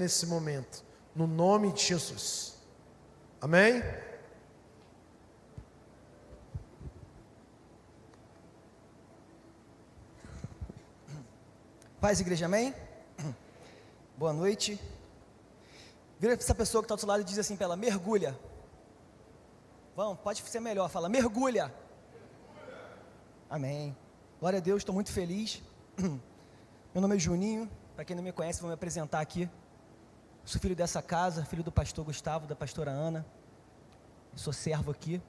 nesse momento, no nome de Jesus. Amém? Paz, igreja, amém? Boa noite. Vira para essa pessoa que está do seu lado e diz assim para ela: mergulha. Vamos, pode ser melhor, fala: mergulha. Amém. Glória a Deus, estou muito feliz. Meu nome é Juninho, para quem não me conhece, vou me apresentar aqui. Sou filho dessa casa, filho do pastor Gustavo, da pastora Ana. Sou servo aqui.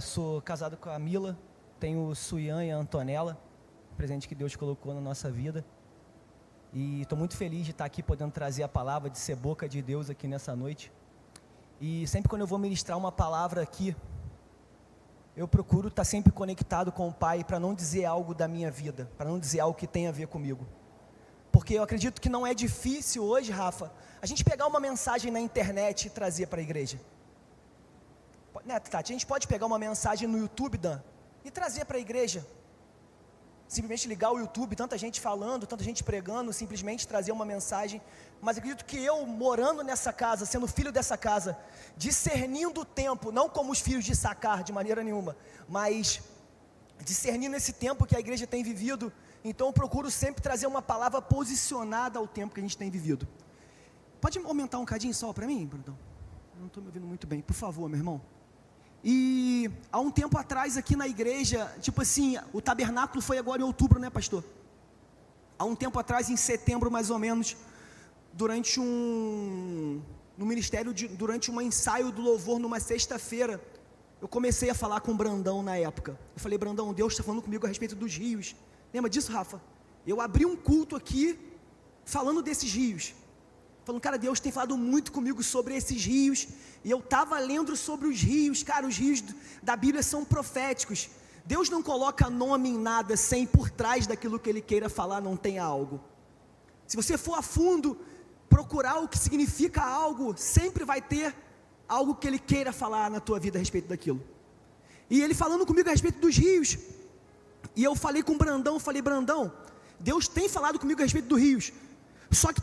Sou casado com a Mila, tenho o Suian e a Antonella, presente que Deus colocou na nossa vida. E estou muito feliz de estar aqui podendo trazer a palavra, de ser boca de Deus aqui nessa noite. E sempre quando eu vou ministrar uma palavra aqui, eu procuro estar sempre conectado com o Pai para não dizer algo da minha vida, para não dizer algo que tenha a ver comigo. Porque eu acredito que não é difícil hoje, Rafa, a gente pegar uma mensagem na internet e trazer para a igreja. Né, Tati? A gente pode pegar uma mensagem no YouTube, Dan, e trazer para a igreja. Simplesmente ligar o YouTube, tanta gente falando, tanta gente pregando, simplesmente trazer uma mensagem. Mas acredito que eu, morando nessa casa, sendo filho dessa casa, discernindo o tempo, não como os filhos de Sacar, de maneira nenhuma, mas discernindo esse tempo que a igreja tem vivido, então eu procuro sempre trazer uma palavra posicionada ao tempo que a gente tem vivido. Pode aumentar um cadinho só para mim, Brandão? Eu não estou me ouvindo muito bem, por favor, meu irmão. E há um tempo atrás aqui na igreja, tipo assim, o tabernáculo foi agora em outubro, né, pastor? Há um tempo atrás, em setembro mais ou menos, durante um ensaio do louvor numa sexta-feira, eu comecei a falar com o Brandão na época. Eu falei: Brandão, Deus está falando comigo a respeito dos rios. Lembra disso, Rafa? Eu abri um culto aqui falando desses rios. Falando: cara, Deus tem falado muito comigo sobre esses rios, e eu estava lendo sobre os rios. Cara, os rios da Bíblia são proféticos. Deus não coloca nome em nada sem por trás daquilo que Ele queira falar não tenha algo. Se você for a fundo, procurar o que significa algo, sempre vai ter algo que Ele queira falar na tua vida a respeito daquilo. E Ele falando comigo a respeito dos rios, e eu falei com o Brandão, falei: Brandão, Deus tem falado comigo a respeito dos rios. Só que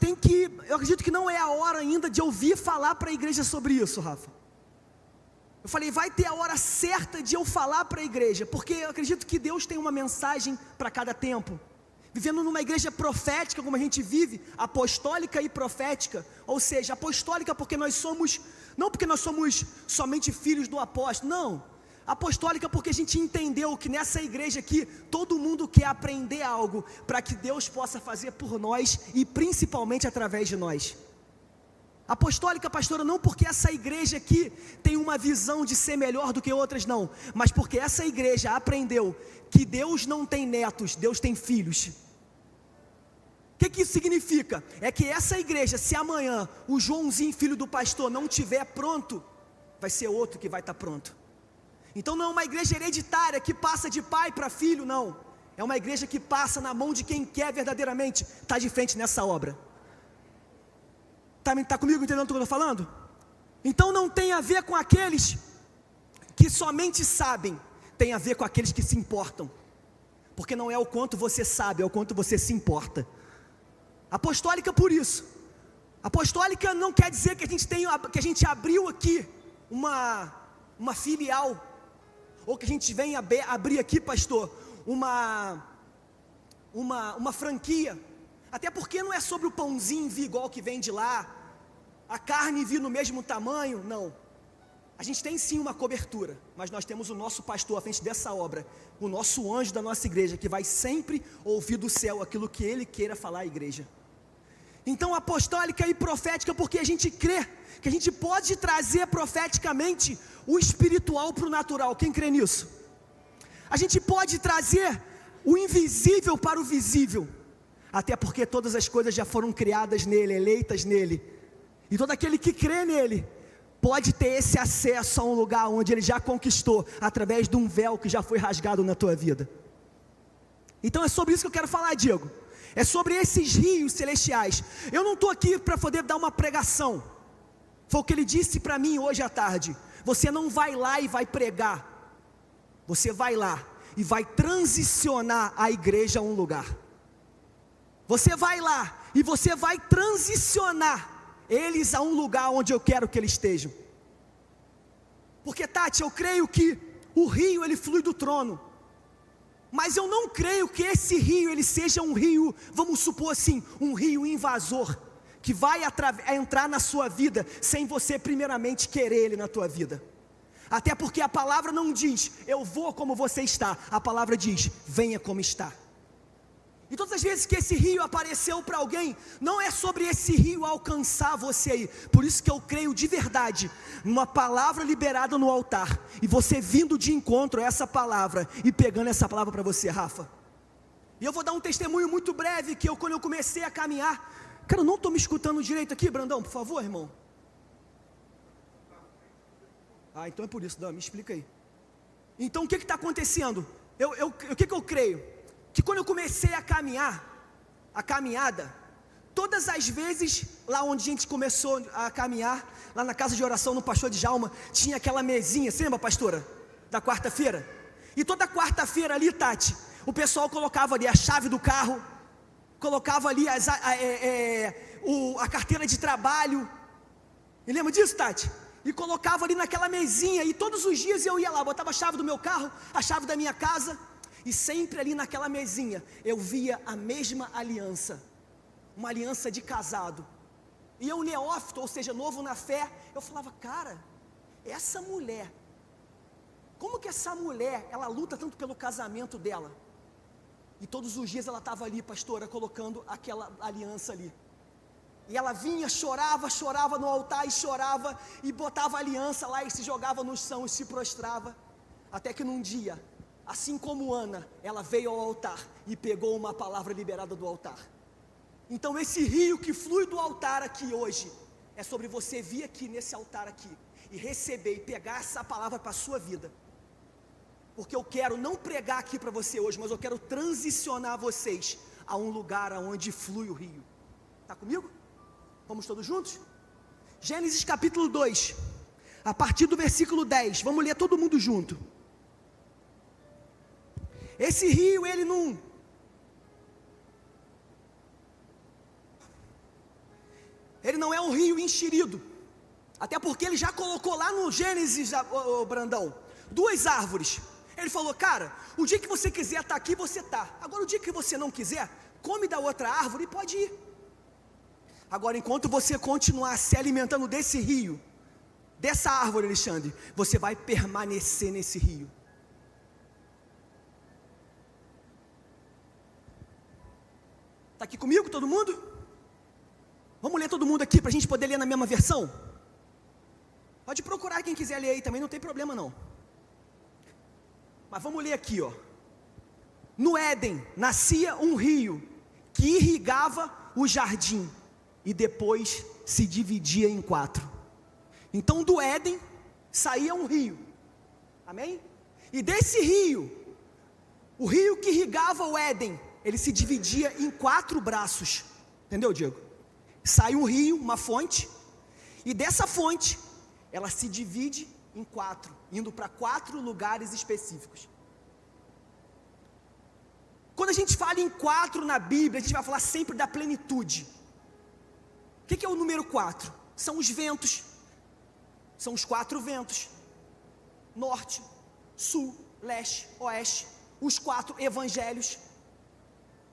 eu acredito que não é a hora ainda de ouvir falar para a igreja sobre isso, Rafa. Eu falei: vai ter a hora certa de eu falar para a igreja, porque eu acredito que Deus tem uma mensagem para cada tempo. Vivendo numa igreja profética, como a gente vive, apostólica e profética, ou seja, apostólica porque não porque nós somos somente filhos do apóstolo, não. Apostólica porque a gente entendeu que nessa igreja aqui, todo mundo quer aprender algo, para que Deus possa fazer por nós, e principalmente através de nós. Apostólica, pastora, não porque essa igreja aqui tem uma visão de ser melhor do que outras, não, mas porque essa igreja aprendeu que Deus não tem netos, Deus tem filhos. O que isso significa? É que essa igreja, se amanhã o Joãozinho, filho do pastor, não estiver pronto, vai ser outro que vai estar pronto. Então não é uma igreja hereditária que passa de pai para filho, não. É uma igreja que passa na mão de quem quer verdadeiramente estar de frente nessa obra. Está comigo entendendo o que eu estou falando? Então não tem a ver com aqueles que somente sabem, tem a ver com aqueles que se importam. Porque não é o quanto você sabe, é o quanto você se importa. Apostólica por isso. Apostólica não quer dizer que a gente abriu aqui uma filial, ou que a gente vem abrir aqui, pastor, uma franquia. Até porque não é sobre o pãozinho vir igual que vem de lá, a carne vir no mesmo tamanho, não. A gente tem sim uma cobertura, mas nós temos o nosso pastor à frente dessa obra, o nosso anjo da nossa igreja, que vai sempre ouvir do céu aquilo que ele queira falar à igreja. Então apostólica e profética, porque a gente crê que a gente pode trazer profeticamente o espiritual para o natural. Quem crê nisso? A gente pode trazer o invisível para o visível, até porque todas as coisas já foram criadas nele, eleitas nele, e todo aquele que crê nele pode ter esse acesso a um lugar onde ele já conquistou, através de um véu que já foi rasgado na tua vida. Então é sobre isso que eu quero falar, Diego. É sobre esses rios celestiais. Eu não estou aqui para poder dar uma pregação. Foi o que ele disse para mim hoje à tarde. Você não vai lá e vai pregar. Você vai lá e vai transicionar a igreja a um lugar. Você vai lá e você vai transicionar eles a um lugar onde eu quero que eles estejam. Porque, Tati, eu creio que o rio, ele flui do trono, mas eu não creio que esse rio, ele seja um rio, vamos supor assim, um rio invasor, que vai entrar na sua vida, sem você primeiramente querer ele na tua vida. Até porque a palavra não diz, eu vou como você está, a palavra diz, venha como está. E todas as vezes que esse rio apareceu para alguém, não é sobre esse rio alcançar você aí. Por isso que eu creio de verdade, numa palavra liberada no altar, e você vindo de encontro a essa palavra, e pegando essa palavra para você, Rafa. E eu vou dar um testemunho muito breve, que quando eu comecei a caminhar, cara, eu não estou me escutando direito aqui, Brandão, por favor, irmão. Ah, então é por isso, Dan, me explica aí. Então o que está acontecendo? O que eu creio? Que quando eu comecei a caminhada, todas as vezes, lá onde a gente começou a caminhar, lá na casa de oração, no pastor Djalma, tinha aquela mesinha, você lembra, pastora? Da quarta-feira? E toda quarta-feira ali, Tati, o pessoal colocava ali a chave do carro, colocava ali a carteira de trabalho, e lembra disso, Tati? E colocava ali naquela mesinha, e todos os dias eu ia lá, botava a chave do meu carro, a chave da minha casa, e sempre ali naquela mesinha, eu via a mesma aliança, uma aliança de casado, e eu neófito, ou seja, novo na fé, eu falava, cara, essa mulher, como que essa mulher, ela luta tanto pelo casamento dela, e todos os dias ela estava ali, pastora, colocando aquela aliança ali, e ela vinha, chorava no altar e chorava, e botava a aliança lá e se jogava no chão e se prostrava, até que num dia, assim como Ana, ela veio ao altar e pegou uma palavra liberada do altar. Então esse rio que flui do altar aqui hoje, é sobre você vir aqui nesse altar aqui, e receber e pegar essa palavra para a sua vida. Porque eu quero não pregar aqui para você hoje, mas eu quero transicionar vocês a um lugar onde flui o rio. Está comigo? Vamos todos juntos? Gênesis capítulo 2, a partir do versículo 10, vamos ler todo mundo junto. Esse rio, ele não é um rio enxerido, até porque ele já colocou lá no Gênesis, Brandão, 2 árvores. Ele falou, cara, o dia que você quiser estar aqui, você está. Agora o dia que você não quiser, come da outra árvore e pode ir. Agora, enquanto você continuar se alimentando desse rio, dessa árvore, Alexandre, você vai permanecer nesse rio. Está aqui comigo todo mundo? Vamos ler todo mundo aqui para a gente poder ler na mesma versão? Pode procurar quem quiser ler aí também, não tem problema não. Mas vamos ler aqui, ó. No Éden nascia um rio que irrigava o jardim e depois se dividia em 4. Então do Éden saía um rio, amém? E desse rio, o rio que irrigava o Éden, ele se dividia em 4 braços, entendeu, Diego? Sai um rio, uma fonte, e dessa fonte, ela se divide em 4, indo para 4 lugares específicos. Quando a gente fala em 4 na Bíblia, a gente vai falar sempre da plenitude. O que é o número 4? São os ventos, são os 4 ventos, norte, sul, leste, oeste, os 4 evangelhos,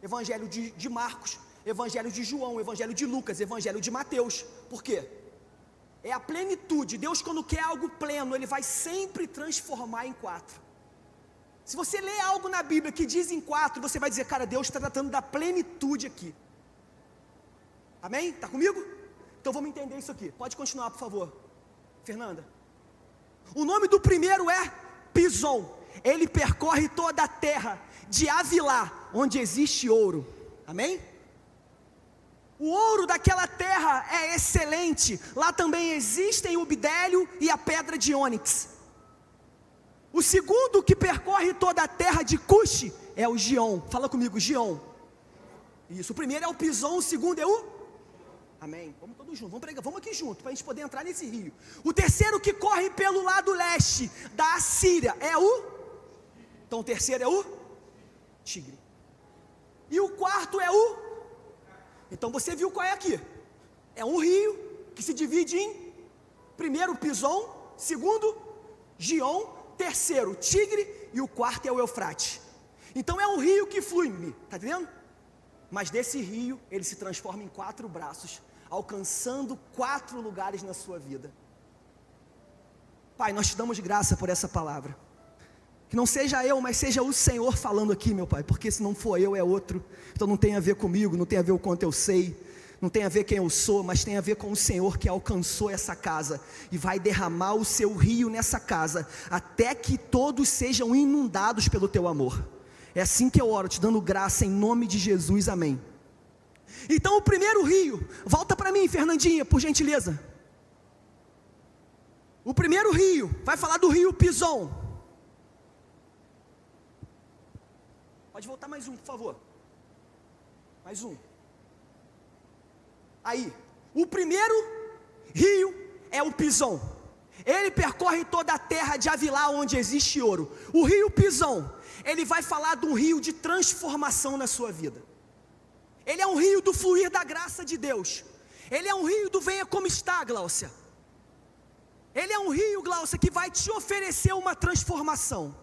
evangelho de Marcos, evangelho de João, evangelho de Lucas, evangelho de Mateus. Por quê? É a plenitude. Deus, quando quer algo pleno, Ele vai sempre transformar em 4. Se você lê algo na Bíblia que diz em 4, você vai dizer, cara, Deus está tratando da plenitude aqui. Amém? Está comigo? Então vamos entender isso aqui. Pode continuar, por favor, Fernanda. O nome do primeiro é Pison. Ele percorre toda a terra de Avilá, onde existe ouro. Amém? O ouro daquela terra é excelente. Lá também existem o bidélio e a pedra de ônix. O segundo que percorre toda a terra de Cuxi é o Gion. Fala comigo, Gion. Isso, o primeiro é o Pison, o segundo é o... Amém, vamos todos juntos, vamos aqui junto, para a gente poder entrar nesse rio. O terceiro que corre pelo lado leste da Assíria é o... Então o terceiro é o... Tigre. E o quarto é o... Então você viu qual é aqui? É um rio que se divide em primeiro Pison, segundo Gion, terceiro Tigre e o quarto é o Eufrates. Então é um rio que flui, tá entendendo? Mas desse rio ele se transforma em 4 braços, alcançando 4 lugares na sua vida. Pai, nós te damos graça por essa palavra. Que não seja eu, mas seja o Senhor falando aqui, meu Pai, porque se não for eu, é outro. Então não tem a ver comigo, não tem a ver o quanto eu sei, não tem a ver quem eu sou, mas tem a ver com o Senhor que alcançou essa casa e vai derramar o seu rio nessa casa, até que todos sejam inundados pelo teu amor. É assim que eu oro, te dando graça em nome de Jesus, amém. Então o primeiro rio, volta para mim, Fernandinha, por gentileza. O primeiro rio, vai falar do rio Pison. Pode voltar mais um, por favor. Mais um. Aí, o primeiro rio é o Pison. Ele percorre toda a terra de Havilá, onde existe ouro. O rio Pison, ele vai falar de um rio de transformação na sua vida. Ele é um rio do fluir da graça de Deus. Ele é um rio do venha como está, Gláucia. Ele é um rio, Gláucia, que vai te oferecer uma transformação.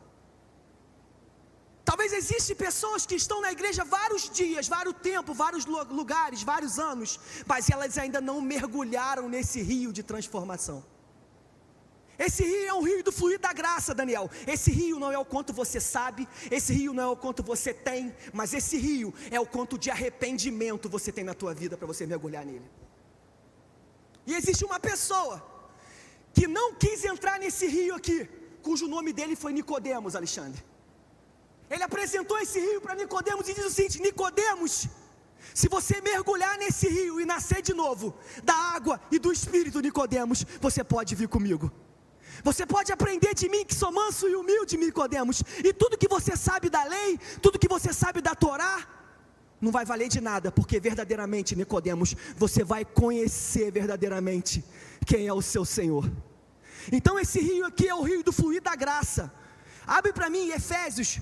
Talvez existem pessoas que estão na igreja vários dias, vários tempos, vários lugares, vários anos, mas elas ainda não mergulharam nesse rio de transformação. Esse rio é um rio do fluir da graça, Daniel. Esse rio não é o quanto você sabe, esse rio não é o quanto você tem, mas esse rio é o quanto de arrependimento você tem na tua vida para você mergulhar nele. E existe uma pessoa que não quis entrar nesse rio aqui, cujo nome dele foi Nicodemos, Alexandre. Ele apresentou esse rio para Nicodemos e diz o seguinte: Nicodemos, se você mergulhar nesse rio e nascer de novo, da água e do Espírito, Nicodemos, você pode vir comigo. Você pode aprender de mim, que sou manso e humilde, Nicodemos, e tudo que você sabe da lei, tudo que você sabe da Torá, não vai valer de nada, porque verdadeiramente, Nicodemos, você vai conhecer verdadeiramente quem é o seu Senhor. Então esse rio aqui é o rio do fluir da graça. Abre para mim Efésios,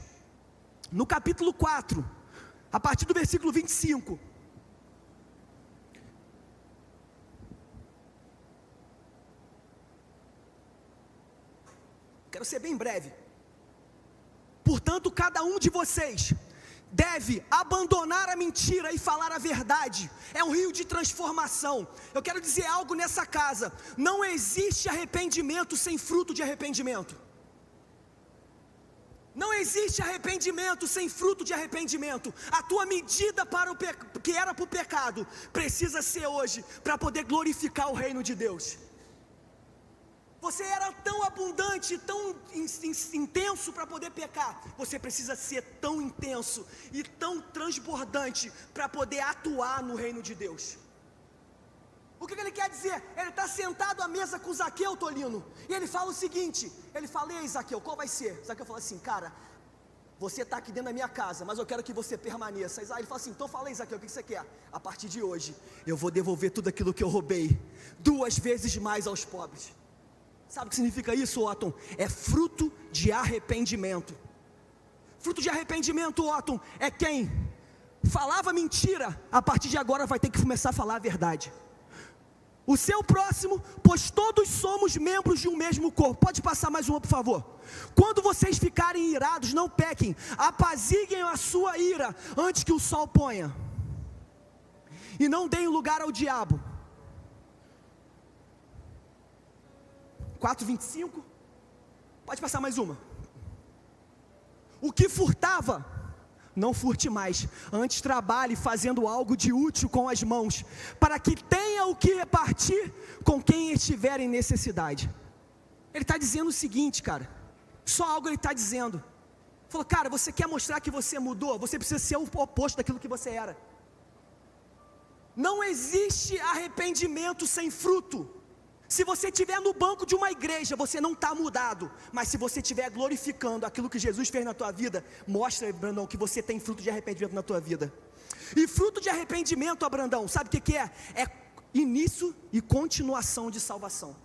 no capítulo 4, a partir do versículo 25. Quero ser bem breve. Portanto, cada um de vocês deve abandonar a mentira e falar a verdade. É um rio de transformação. Eu quero dizer algo nessa casa: não existe arrependimento sem fruto de arrependimento. Não existe arrependimento sem fruto de arrependimento. A tua medida para que era para o pecado precisa ser hoje para poder glorificar o reino de Deus. Você era tão abundante, tão intenso para poder pecar. Você precisa ser tão intenso e tão transbordante para poder atuar no reino de Deus. O que ele quer dizer? Ele está sentado à mesa com Zaqueu, Tolino, e ele fala o seguinte, ele fala: ei Zaqueu, qual vai ser? Zaqueu fala assim: cara, você está aqui dentro da minha casa, mas eu quero que você permaneça. Aí ele fala assim: então fala aí Zaqueu, o que você quer? A partir de hoje, eu vou devolver tudo aquilo que eu roubei, 2 vezes mais aos pobres. Sabe o que significa isso, Otton? É fruto de arrependimento. Fruto de arrependimento, Otton, é quem falava mentira, a partir de agora vai ter que começar a falar a verdade. O seu próximo, pois todos somos membros de um mesmo corpo. Pode passar mais uma, por favor. Quando vocês ficarem irados, não pequem, apaziguem a sua ira antes que o sol ponha, e não deem lugar ao diabo. 4:25, pode passar mais uma. O que furtava, não furte mais, antes trabalhe fazendo algo de útil com as mãos, para que tenha o que repartir com quem estiver em necessidade. Ele está dizendo o seguinte, cara, só algo ele está dizendo. Falou: cara, você quer mostrar que você mudou? Você precisa ser o oposto daquilo que você era. Não existe arrependimento sem fruto. Se você estiver no banco de uma igreja, você não está mudado. Mas se você estiver glorificando aquilo que Jesus fez na tua vida, mostra, Brandão, que você tem fruto de arrependimento na tua vida. E fruto de arrependimento, Brandão, sabe o que é? É início e continuação de salvação.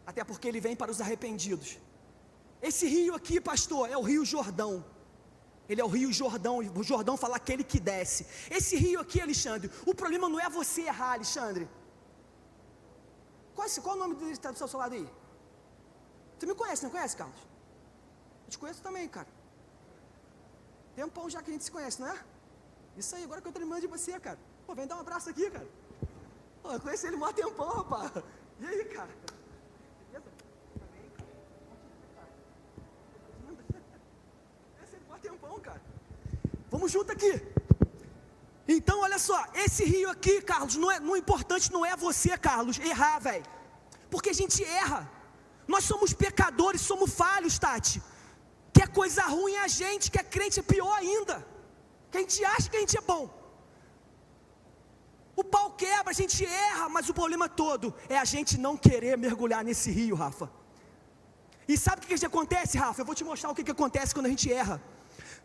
Até porque ele vem para os arrependidos. Esse rio aqui, pastor, é o Rio Jordão. Ele é o rio Jordão, o Jordão fala aquele que desce. Esse rio aqui, Alexandre, o problema não é você errar, Alexandre. Qual o nome dele que está do seu lado aí? Você me conhece, não conhece, Carlos? Eu te conheço também, cara. Tempão já que a gente se conhece, não é? Isso aí, agora que eu tô lembrando de você, cara. Pô, vem dar um abraço aqui, cara. Pô, eu conheci ele há um tempão, rapaz. E aí, cara? Beleza? Tá bem, cara? Conheci ele há um tempão, cara. Vamos junto aqui. Então, olha só, esse rio aqui, Carlos, o importante não é você, Carlos, errar, velho. Porque a gente erra. Nós somos pecadores, somos falhos, Tati. Que é coisa ruim é a gente, que é crente é pior ainda. Que a gente acha que a gente é bom. O pau quebra, a gente erra, mas o problema todo é a gente não querer mergulhar nesse rio, Rafa. E sabe o que acontece, Rafa? Eu vou te mostrar o que acontece quando a gente erra.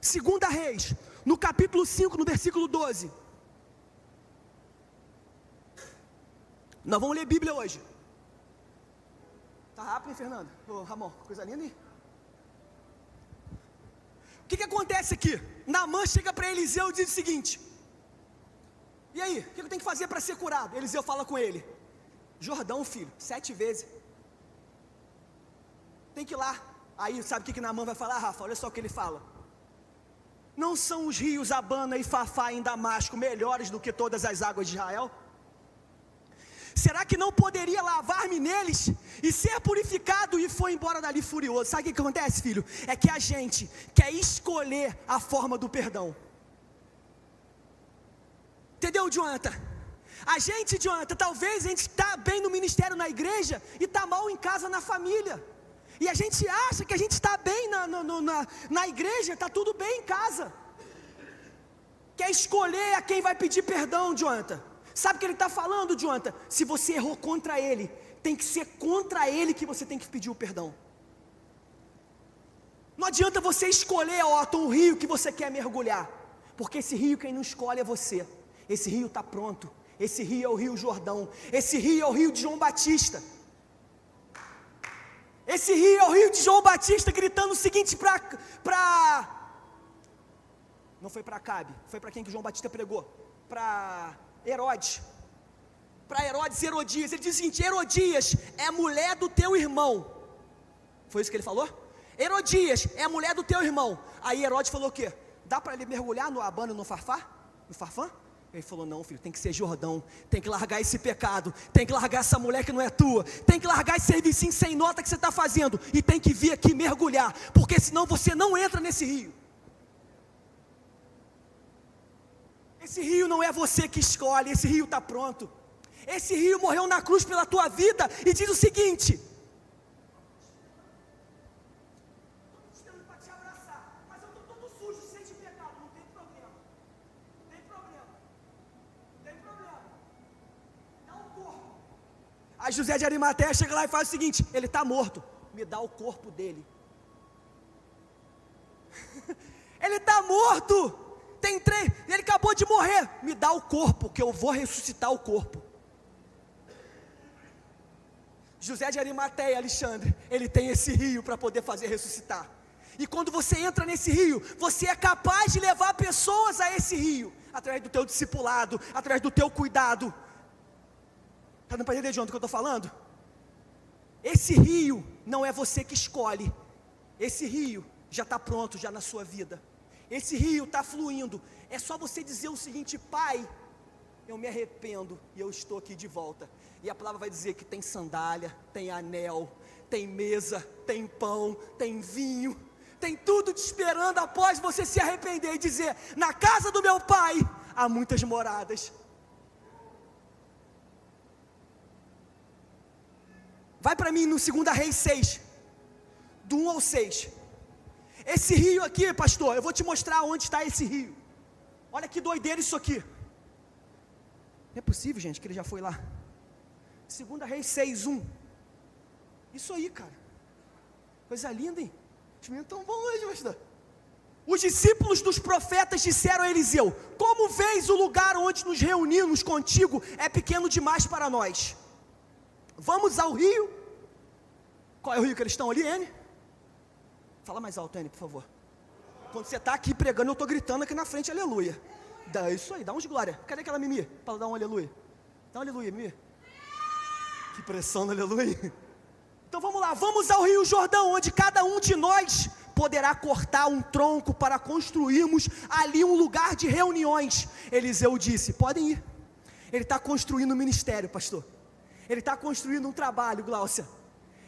2 Reis, no capítulo 5, no versículo 12. Nós vamos ler Bíblia hoje. Tá rápido, hein, Fernando? Ô, Ramon, coisa linda, hein? O que acontece aqui? Naamã chega para Eliseu e diz o seguinte: e aí, o que eu tenho que fazer para ser curado? Eliseu fala com ele: Jordão, filho, 7 vezes. Tem que ir lá. Aí, sabe o que Naamã vai falar, Rafa? Olha só o que ele fala: não são os rios Abana e Fafá em Damasco melhores do que todas as águas de Israel? Será que não poderia lavar-me neles e ser purificado? E foi embora dali furioso. Sabe o que acontece, filho? É que a gente quer escolher a forma do perdão. Entendeu, Jonathan? A gente, Jonathan, talvez a gente está bem no ministério, na igreja, e está mal em casa, na família. E a gente acha que a gente está bem na igreja, está tudo bem em casa. Quer escolher a quem vai pedir perdão, Jonathan. Sabe o que ele está falando, Jonathan? Se você errou contra ele, tem que ser contra ele que você tem que pedir o perdão. Não adianta você escolher, Otton, um rio que você quer mergulhar, porque esse rio quem não escolhe é você. Esse rio está pronto. Esse rio é o rio Jordão. Esse rio é o rio de João Batista. Esse rio é o rio de João Batista gritando o seguinte não foi para Acabe, foi para quem que João Batista pregou? Para Herodes. Para Herodes e Herodias. Ele diz o seguinte: Herodias é a mulher do teu irmão. Foi isso que ele falou? Herodias é a mulher do teu irmão. Aí Herodes falou o quê? Dá para ele mergulhar no Abana e no Farfã? Ele falou: não, filho, tem que ser Jordão. Tem que largar esse pecado. Tem que largar essa mulher que não é tua. Tem que largar esse serviço sem nota que você está fazendo. E tem que vir aqui mergulhar, porque senão você não entra nesse rio. Esse rio não é você que escolhe. Esse rio está pronto. Esse rio morreu na cruz pela tua vida e diz o seguinte: estou esperando para te abraçar, mas eu estou todo sujo, cheio de pecado. Não tem problema. Dá um corpo. Aí José de Arimateia chega lá e faz o seguinte: ele está morto, me dá o corpo dele. Ele está morto. Ele acabou de morrer, me dá o corpo, que eu vou ressuscitar o corpo. José de Arimateia, Alexandre, ele tem esse rio para poder fazer ressuscitar. E quando você entra nesse rio, você é capaz de levar pessoas a esse rio, através do teu discipulado, através do teu cuidado. Está dando para entender de onde que eu estou falando? Esse rio não é você que escolhe. Esse rio já está pronto, já na sua vida. Esse rio está fluindo. É só você dizer o seguinte: Pai, eu me arrependo e eu estou aqui de volta. E a palavra vai dizer que tem sandália, tem anel, tem mesa, tem pão, tem vinho, tem tudo te esperando após você se arrepender e dizer: na casa do meu pai há muitas moradas. Vai para mim no 2 Reis 6, do 1 ao 6. Esse rio aqui, pastor, eu vou te mostrar onde está esse rio. Olha que doideira isso aqui. Não é possível, gente, que ele já foi lá. 2 Reis 6, 1. Isso aí, cara. Coisa linda, hein? Os meninos estão bons hoje, pastor. Os discípulos dos profetas disseram a Eliseu: como vês o lugar onde nos reunimos contigo é pequeno demais para nós. Vamos ao rio. Qual é o rio que eles estão ali, N? Fala mais alto, N, por favor. Quando você está aqui pregando, eu estou gritando aqui na frente, aleluia. Dá isso aí, dá uns glória. Cadê aquela Mimi? Para dar um aleluia. Dá um aleluia, Mimi. Que pressão no aleluia. Então vamos lá, vamos ao Rio Jordão, onde cada um de nós poderá cortar um tronco para construirmos ali um lugar de reuniões. Eliseu disse, podem ir. Ele está construindo um ministério, pastor. Ele está construindo um trabalho, Gláucia.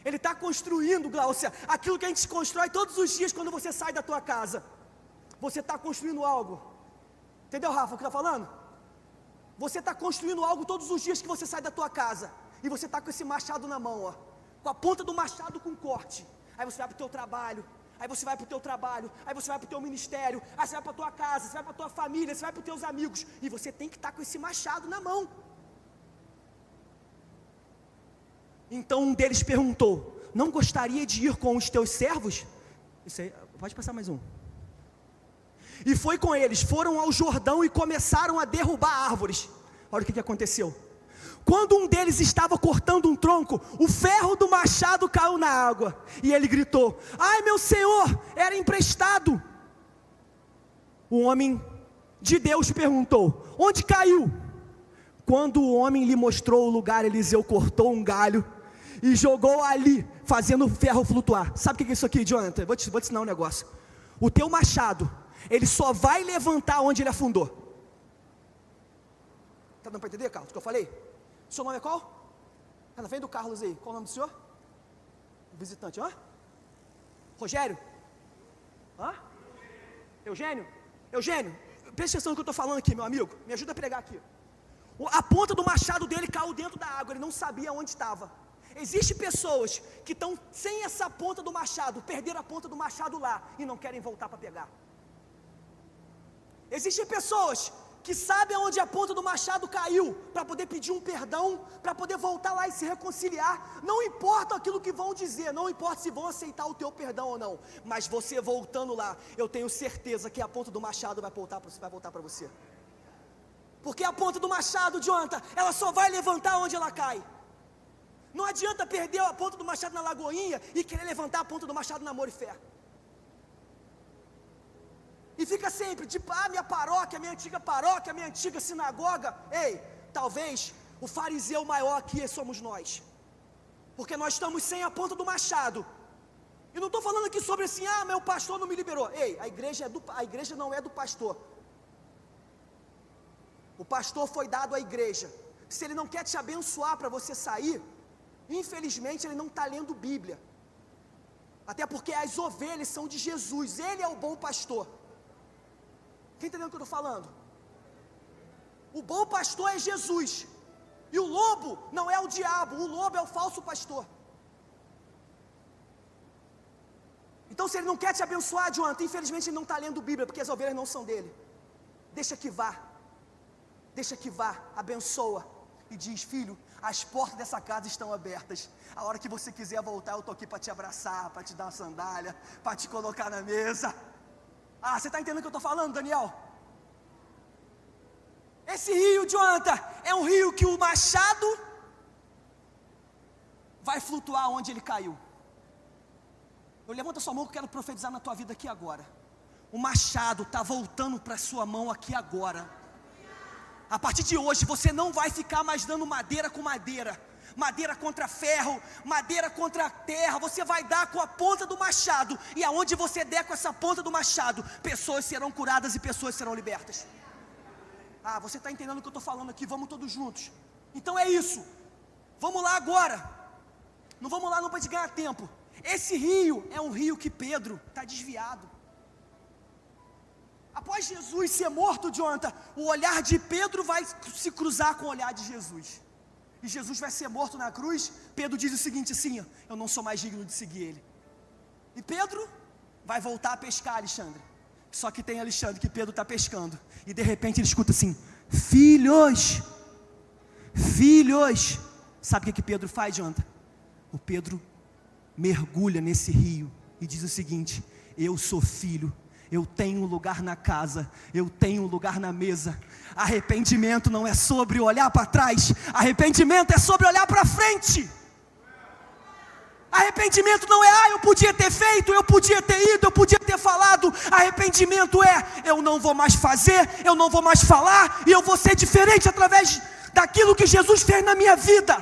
Ele está construindo, Gláucia, aquilo que a gente constrói todos os dias quando você sai da tua casa. Você está construindo algo. Entendeu, Rafa, o que está falando? Você está construindo algo todos os dias que você sai da tua casa. E você está com esse machado na mão, ó. Com a ponta do machado com corte. Aí você vai para o teu trabalho. Aí você vai para o teu trabalho. Aí você vai para o teu ministério. Aí você vai para a tua casa. Você vai para a tua família. Você vai para os teus amigos. E você tem que estar com esse machado na mão. Então um deles perguntou, não gostaria de ir com os teus servos? Isso aí, pode passar mais um. E foi com eles, foram ao Jordão e começaram a derrubar árvores. Olha o que aconteceu. Quando um deles estava cortando um tronco, o ferro do machado caiu na água. E ele gritou, ai meu senhor, era emprestado. O homem de Deus perguntou, onde caiu? Quando o homem lhe mostrou o lugar, Eliseu cortou um galho e jogou ali, fazendo o ferro flutuar. Sabe o que é isso aqui, Jonathan? Vou te ensinar um negócio. O teu machado, ele só vai levantar onde ele afundou. Está dando para entender, Carlos, o que eu falei? Seu nome é qual? Está na frente do Carlos aí. Qual o nome do senhor? O visitante, hã? Rogério? Hã? Eugênio? Eugênio, presta atenção no que eu estou falando aqui, meu amigo. Me ajuda a pregar aqui. A ponta do machado dele caiu dentro da água. Ele não sabia onde estava. Existem pessoas que estão sem essa ponta do machado, perderam a ponta do machado lá e não querem voltar para pegar. Existem pessoas que sabem onde a ponta do machado caiu, para poder pedir um perdão, para poder voltar lá e se reconciliar. Não importa aquilo que vão dizer, não importa se vão aceitar o teu perdão ou não, mas você voltando lá, eu tenho certeza que a ponta do machado vai voltar para você. Porque a ponta do machado, Jonathan, ela só vai levantar onde ela cai. Não adianta perder a ponta do machado na Lagoinha e querer levantar a ponta do machado na Amor e Fé. E fica sempre, tipo, minha paróquia, minha antiga paróquia, minha antiga sinagoga. Ei, talvez o fariseu maior aqui somos nós. Porque nós estamos sem a ponta do machado. E não estou falando aqui sobre assim, meu pastor não me liberou. Ei, a igreja não é do pastor. O pastor foi dado à igreja. Se ele não quer te abençoar para você sair, infelizmente ele não está lendo Bíblia. Até porque as ovelhas são de Jesus. Ele é o bom pastor. Quem está entendendo o que eu estou falando? O bom pastor é Jesus. E o lobo não é o diabo. O lobo é o falso pastor. Então se ele não quer te abençoar, Jonathan, infelizmente ele não está lendo Bíblia, porque as ovelhas não são dele. Deixa que vá. Deixa que vá, abençoa. E diz, filho, as portas dessa casa estão abertas. A hora que você quiser voltar, eu estou aqui para te abraçar, para te dar uma sandália, para te colocar na mesa. Você está entendendo o que eu estou falando, Daniel? Esse rio, Jonathan, é um rio que o machado vai flutuar onde ele caiu. Levanta sua mão que eu quero profetizar na tua vida aqui agora. O machado está voltando para a sua mão aqui agora. A partir de hoje você não vai ficar mais dando madeira com madeira, madeira contra ferro, madeira contra terra. Você vai dar com a ponta do machado, e aonde você der com essa ponta do machado, pessoas serão curadas e pessoas serão libertas. Você está entendendo o que eu estou falando aqui? Vamos todos juntos. Então é isso. Vamos lá agora. Não vamos lá não para te ganhar tempo. Esse rio é um rio que Pedro está desviado. Após Jesus ser morto, Jonathan, o olhar de Pedro vai se cruzar com o olhar de Jesus. E Jesus vai ser morto na cruz. Pedro diz o seguinte assim, eu não sou mais digno de seguir ele. E Pedro vai voltar a pescar, Alexandre. Só que tem Alexandre que Pedro está pescando. E de repente ele escuta assim, filhos. Sabe o que Pedro faz, Jonathan? O Pedro mergulha nesse rio e diz o seguinte, eu sou filho. Eu tenho um lugar na casa, eu tenho um lugar na mesa. Arrependimento não é sobre olhar para trás, arrependimento é sobre olhar para frente. Arrependimento não é, eu podia ter feito, eu podia ter ido, eu podia ter falado. Arrependimento é, eu não vou mais fazer, eu não vou mais falar, e eu vou ser diferente através daquilo que Jesus fez na minha vida.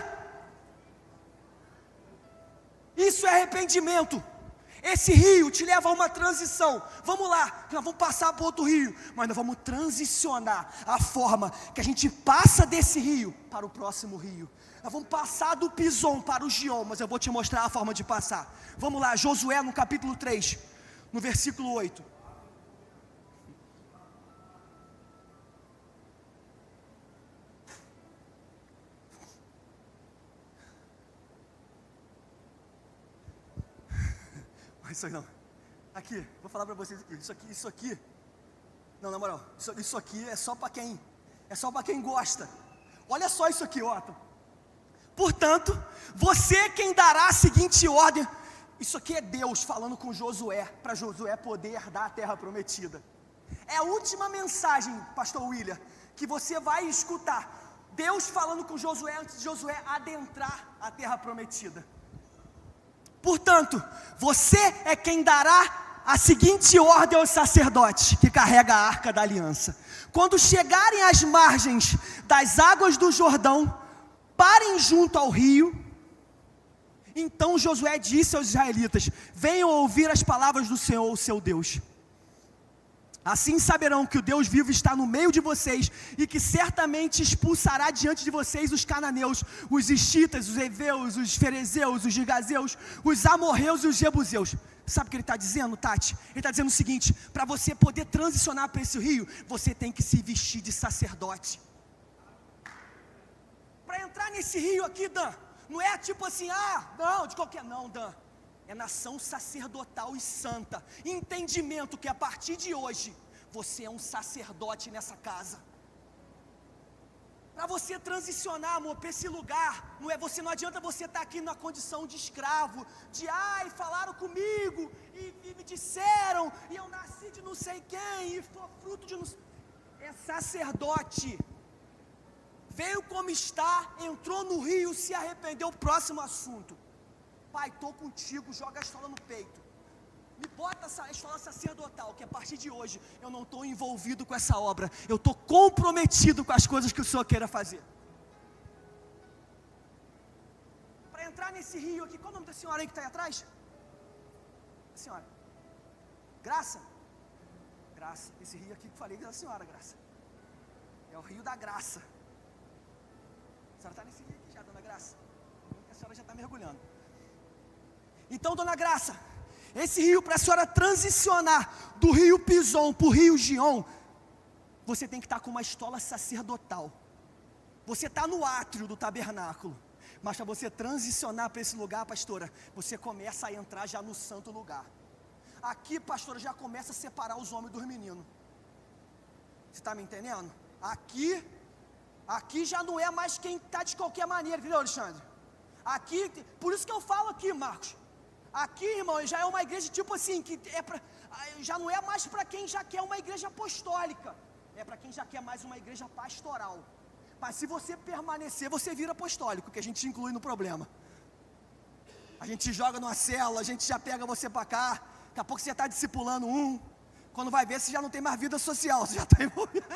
Isso é arrependimento. Esse rio te leva a uma transição. Vamos lá, nós vamos passar para outro rio, mas nós vamos transicionar a forma que a gente passa desse rio para o próximo rio. Nós vamos passar do Pison para o Gion, mas eu vou te mostrar a forma de passar. Vamos lá, Josué no capítulo 3, no versículo 8. Isso aí não. Aqui, vou falar para vocês aqui. Isso aqui. Não, na moral, isso aqui é só para quem gosta. Olha só isso aqui, Otto. Portanto, você é quem dará a seguinte ordem. Isso aqui é Deus falando com Josué, para Josué poder herdar a terra prometida. É a última mensagem, pastor William, que você vai escutar. Deus falando com Josué antes de Josué adentrar a terra prometida. Portanto, você é quem dará a seguinte ordem aos sacerdotes que carrega a arca da aliança: quando chegarem às margens das águas do Jordão, parem junto ao rio. Então Josué disse aos israelitas: venham ouvir as palavras do Senhor, o seu Deus. Assim saberão que o Deus vivo está no meio de vocês, e que certamente expulsará diante de vocês os cananeus, os hititas, os heveus, os ferezeus, os gigazeus, os amorreus e os jebuseus. Sabe o que ele está dizendo, Tati? Ele está dizendo o seguinte: para você poder transicionar para esse rio, você tem que se vestir de sacerdote. Para entrar nesse rio aqui, Dan, não é tipo assim, não, de qualquer não, Dan. É nação sacerdotal e santa. Entendimento que a partir de hoje você é um sacerdote nessa casa. Para você transicionar, amor, para esse lugar, não adianta você estar aqui na condição de escravo, de falaram comigo e me disseram, e eu nasci de não sei quem, e sou fruto de não sei. É sacerdote. Veio como está, entrou no rio, se arrependeu. Próximo assunto. Pai, estou contigo, joga a estola no peito. Me bota essa estola sacerdotal, que a partir de hoje eu não estou envolvido com essa obra. Eu estou comprometido com as coisas que o Senhor queira fazer. Para entrar nesse rio aqui, qual o nome da senhora aí que está aí atrás? A senhora. Graça. Graça. Esse rio aqui que eu falei que é da senhora, Graça. É o rio da graça. A senhora está nesse rio aqui já, dona Graça. A senhora já está mergulhando. Então, dona Graça, esse rio, para a senhora transicionar do rio Pison para o rio Gion, você tem que estar com uma estola sacerdotal. Você está no átrio do tabernáculo, mas para você transicionar para esse lugar, pastora, você começa a entrar já no santo lugar. Aqui, pastora, já começa a separar os homens dos meninos. Você está me entendendo? Aqui já não é mais quem está de qualquer maneira, entendeu, Alexandre? Aqui, por isso que eu falo aqui, Marcos. Aqui, irmão, já é uma igreja tipo assim, que já não é mais para quem já quer uma igreja apostólica, é para quem já quer mais uma igreja pastoral. Mas se você permanecer, você vira apostólico, que a gente inclui no problema. A gente joga numa célula, a gente já pega você para cá, daqui a pouco você já está discipulando um, quando vai ver, você já não tem mais vida social, você já está envolvido.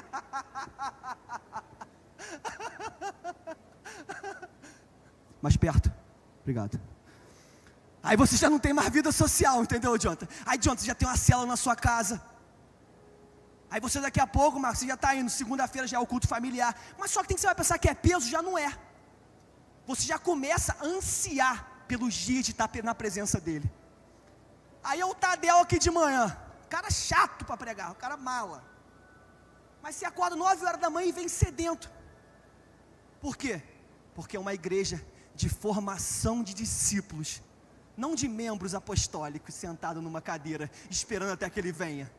Mais perto, obrigado. Aí você já não tem mais vida social, entendeu, Jonathan? Aí, Jonathan, você já tem uma célula na sua casa. Aí você daqui a pouco, Marcos, você já está indo, segunda-feira já é o culto familiar. Mas só que você vai pensar que é peso, já não é. Você já começa a ansiar pelos dias de estar na presença dele. Aí é o Tadel aqui de manhã, cara chato para pregar, o cara mala. Mas você acorda 9 horas da manhã e vem sedento. Por quê? Porque é uma igreja de formação de discípulos, não de membros apostólicos sentados numa cadeira, esperando até que ele venha,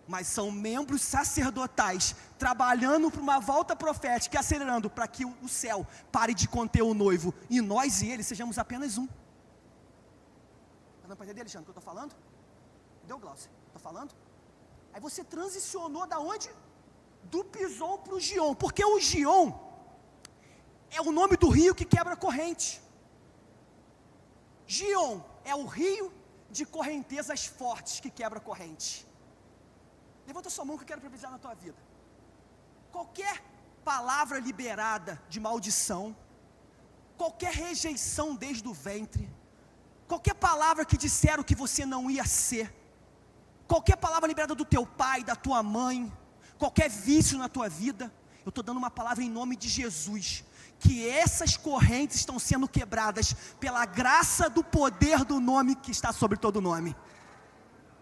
mas são membros sacerdotais, trabalhando para uma volta profética, acelerando para que o céu pare de conter o noivo, e nós e ele sejamos apenas um. Está dando para entender, Alexandre, o que eu estou falando? Entendeu, Glaucio? Estou falando? Aí você transicionou da onde? Do Pison para o Gion, porque o Gion é o nome do rio que quebra a corrente. Gion é o rio de correntezas fortes que quebra corrente. Levanta sua mão que eu quero profetizar na tua vida. Qualquer palavra liberada de maldição, qualquer rejeição desde o ventre, qualquer palavra que disseram que você não ia ser, qualquer palavra liberada do teu pai, da tua mãe, qualquer vício na tua vida, eu estou dando uma palavra em nome de Jesus, que essas correntes estão sendo quebradas pela graça do poder do nome que está sobre todo nome.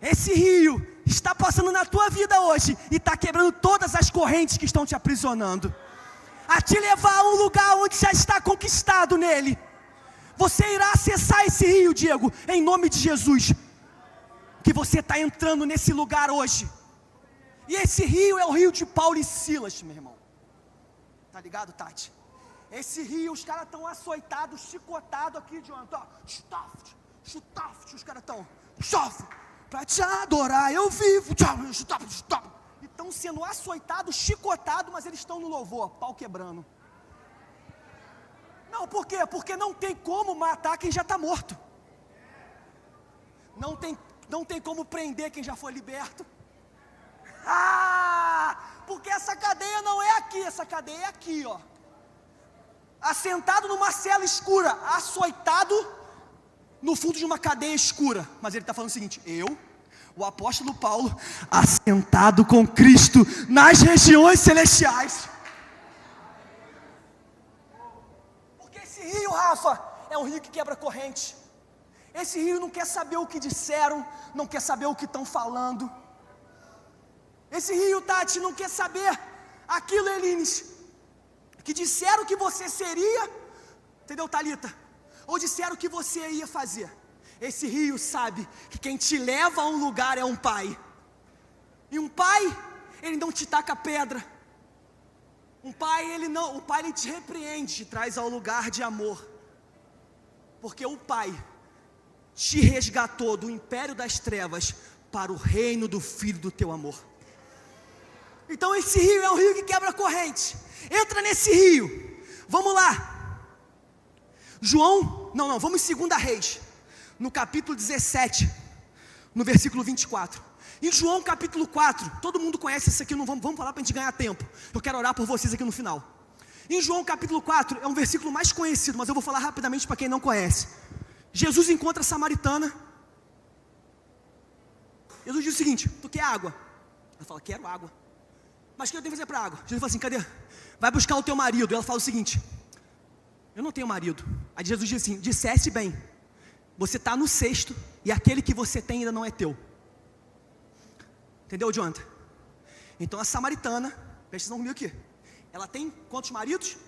Esse rio está passando na tua vida hoje e está quebrando todas as correntes que estão te aprisionando, a te levar a um lugar onde já está conquistado nele. Você irá acessar esse rio, Diego, em nome de Jesus, que você está entrando nesse lugar hoje. E esse rio é o rio de Paulo e Silas, meu irmão. Tá ligado, Tati? Esse rio, os caras estão açoitados, chicotados aqui de onde? Os caras estão, para te adorar eu vivo, e estão sendo açoitados, chicotados, mas eles estão no louvor, pau quebrando. Não, por quê? Porque não tem como matar quem já está morto. Não tem como prender quem já foi liberto. Porque essa cadeia não é aqui, essa cadeia é aqui, ó. Assentado numa cela escura, açoitado no fundo de uma cadeia escura. Mas ele está falando o seguinte: o apóstolo Paulo, assentado com Cristo nas regiões celestiais. Porque esse rio, Rafa, é um rio que quebra corrente. Esse rio não quer saber o que disseram, não quer saber o que estão falando. Esse rio, Tati, não quer saber aquilo, Elines, que disseram que você seria, entendeu, Thalita? Ou disseram que você ia fazer. Esse rio sabe que quem te leva a um lugar é um pai. E um pai, ele não te taca pedra. Um pai, ele te repreende, te traz ao lugar de amor. Porque o pai te resgatou do império das trevas para o reino do Filho do teu amor. Então esse rio é um rio que quebra corrente. Entra nesse rio. Vamos lá. Vamos em 2 Reis, no capítulo 17, no versículo 24. Em João capítulo 4, todo mundo conhece isso aqui, não vamos falar para a gente ganhar tempo. Eu quero orar por vocês aqui no final. Em João capítulo 4, é um versículo mais conhecido, mas eu vou falar rapidamente para quem não conhece. Jesus encontra a samaritana. Jesus diz o seguinte: tu quer água? Ela fala: quero água. Mas o que eu tenho que fazer para água? Jesus fala assim: cadê? Vai buscar o teu marido. Ela fala o seguinte: eu não tenho marido. Aí Jesus diz assim: disseste bem, você está no cesto e aquele que você tem ainda não é teu. Entendeu, Jonathan? Então a samaritana, presta atenção comigo aqui, ela tem quantos maridos?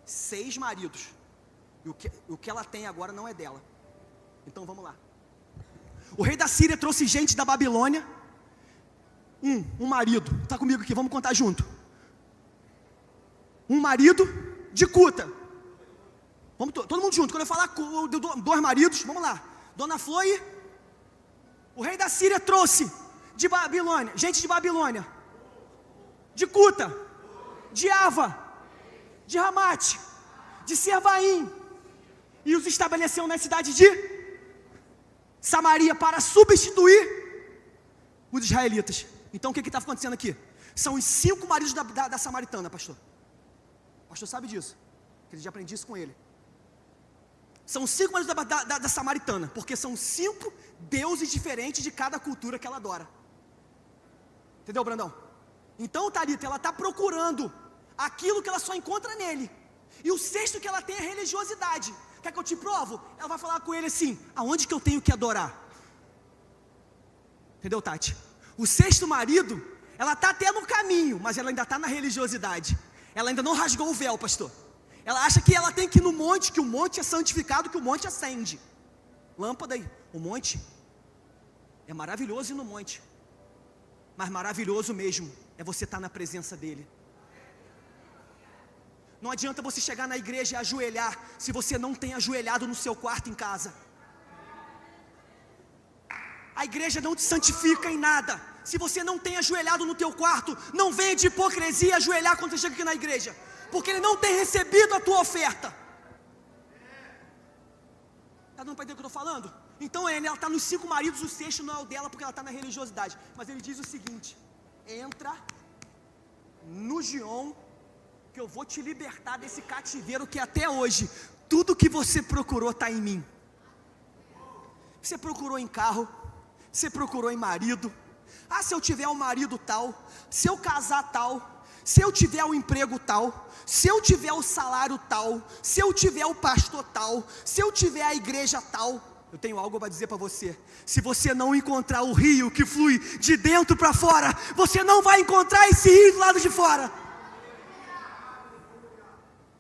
6 maridos. E o que ela tem agora não é dela. Então vamos lá. O rei da Síria trouxe gente da Babilônia. Um marido, está comigo aqui, vamos contar junto. Um marido de Cuta. Vamos todo mundo junto. Quando eu falar 2 maridos, vamos lá. Dona Flor e o rei da Síria trouxe de Babilônia, gente de Babilônia, de Cuta, de Ava, de Ramate, de Servaim, e os estabeleceu na cidade de Samaria para substituir os israelitas. Então o que está acontecendo aqui? São os 5 maridos da samaritana, pastor. O pastor sabe disso, que ele já aprendi isso com ele. São 5 maridos da samaritana, porque são 5 deuses diferentes de cada cultura que ela adora. Entendeu, Brandão? Então, Thalita, ela está procurando aquilo que ela só encontra nele. E o 6º que ela tem é religiosidade. Quer que eu te provo? Ela vai falar com ele assim: aonde que eu tenho que adorar? Entendeu, Tati? O 6º marido, ela está até no caminho, mas ela ainda está na religiosidade. Ela ainda não rasgou o véu, pastor. Ela acha que ela tem que ir no monte, que o monte é santificado, que o monte acende. Lâmpada aí. O monte é maravilhoso ir no monte, mas maravilhoso mesmo é você estar na presença dele. Não adianta você chegar na igreja e ajoelhar se você não tem ajoelhado no seu quarto em casa. A igreja não te santifica em nada se você não tem ajoelhado no teu quarto. Não venha de hipocrisia ajoelhar quando você chega aqui na igreja, porque ele não tem recebido a tua oferta. Está dando para entender o que eu estou falando? Então ela está nos 5 maridos, o 6º não é o dela porque ela está na religiosidade. Mas ele diz o seguinte: entra no Gion, que eu vou te libertar desse cativeiro que até hoje, tudo que você procurou está em mim. Você procurou em carro, você procurou em marido. Ah, se eu tiver um marido tal, se eu casar tal, se eu tiver um emprego tal, se eu tiver o salário tal, se eu tiver o pastor tal, se eu tiver a igreja tal. Eu tenho algo para dizer para você: se você não encontrar o rio que flui de dentro para fora, você não vai encontrar esse rio do lado de fora.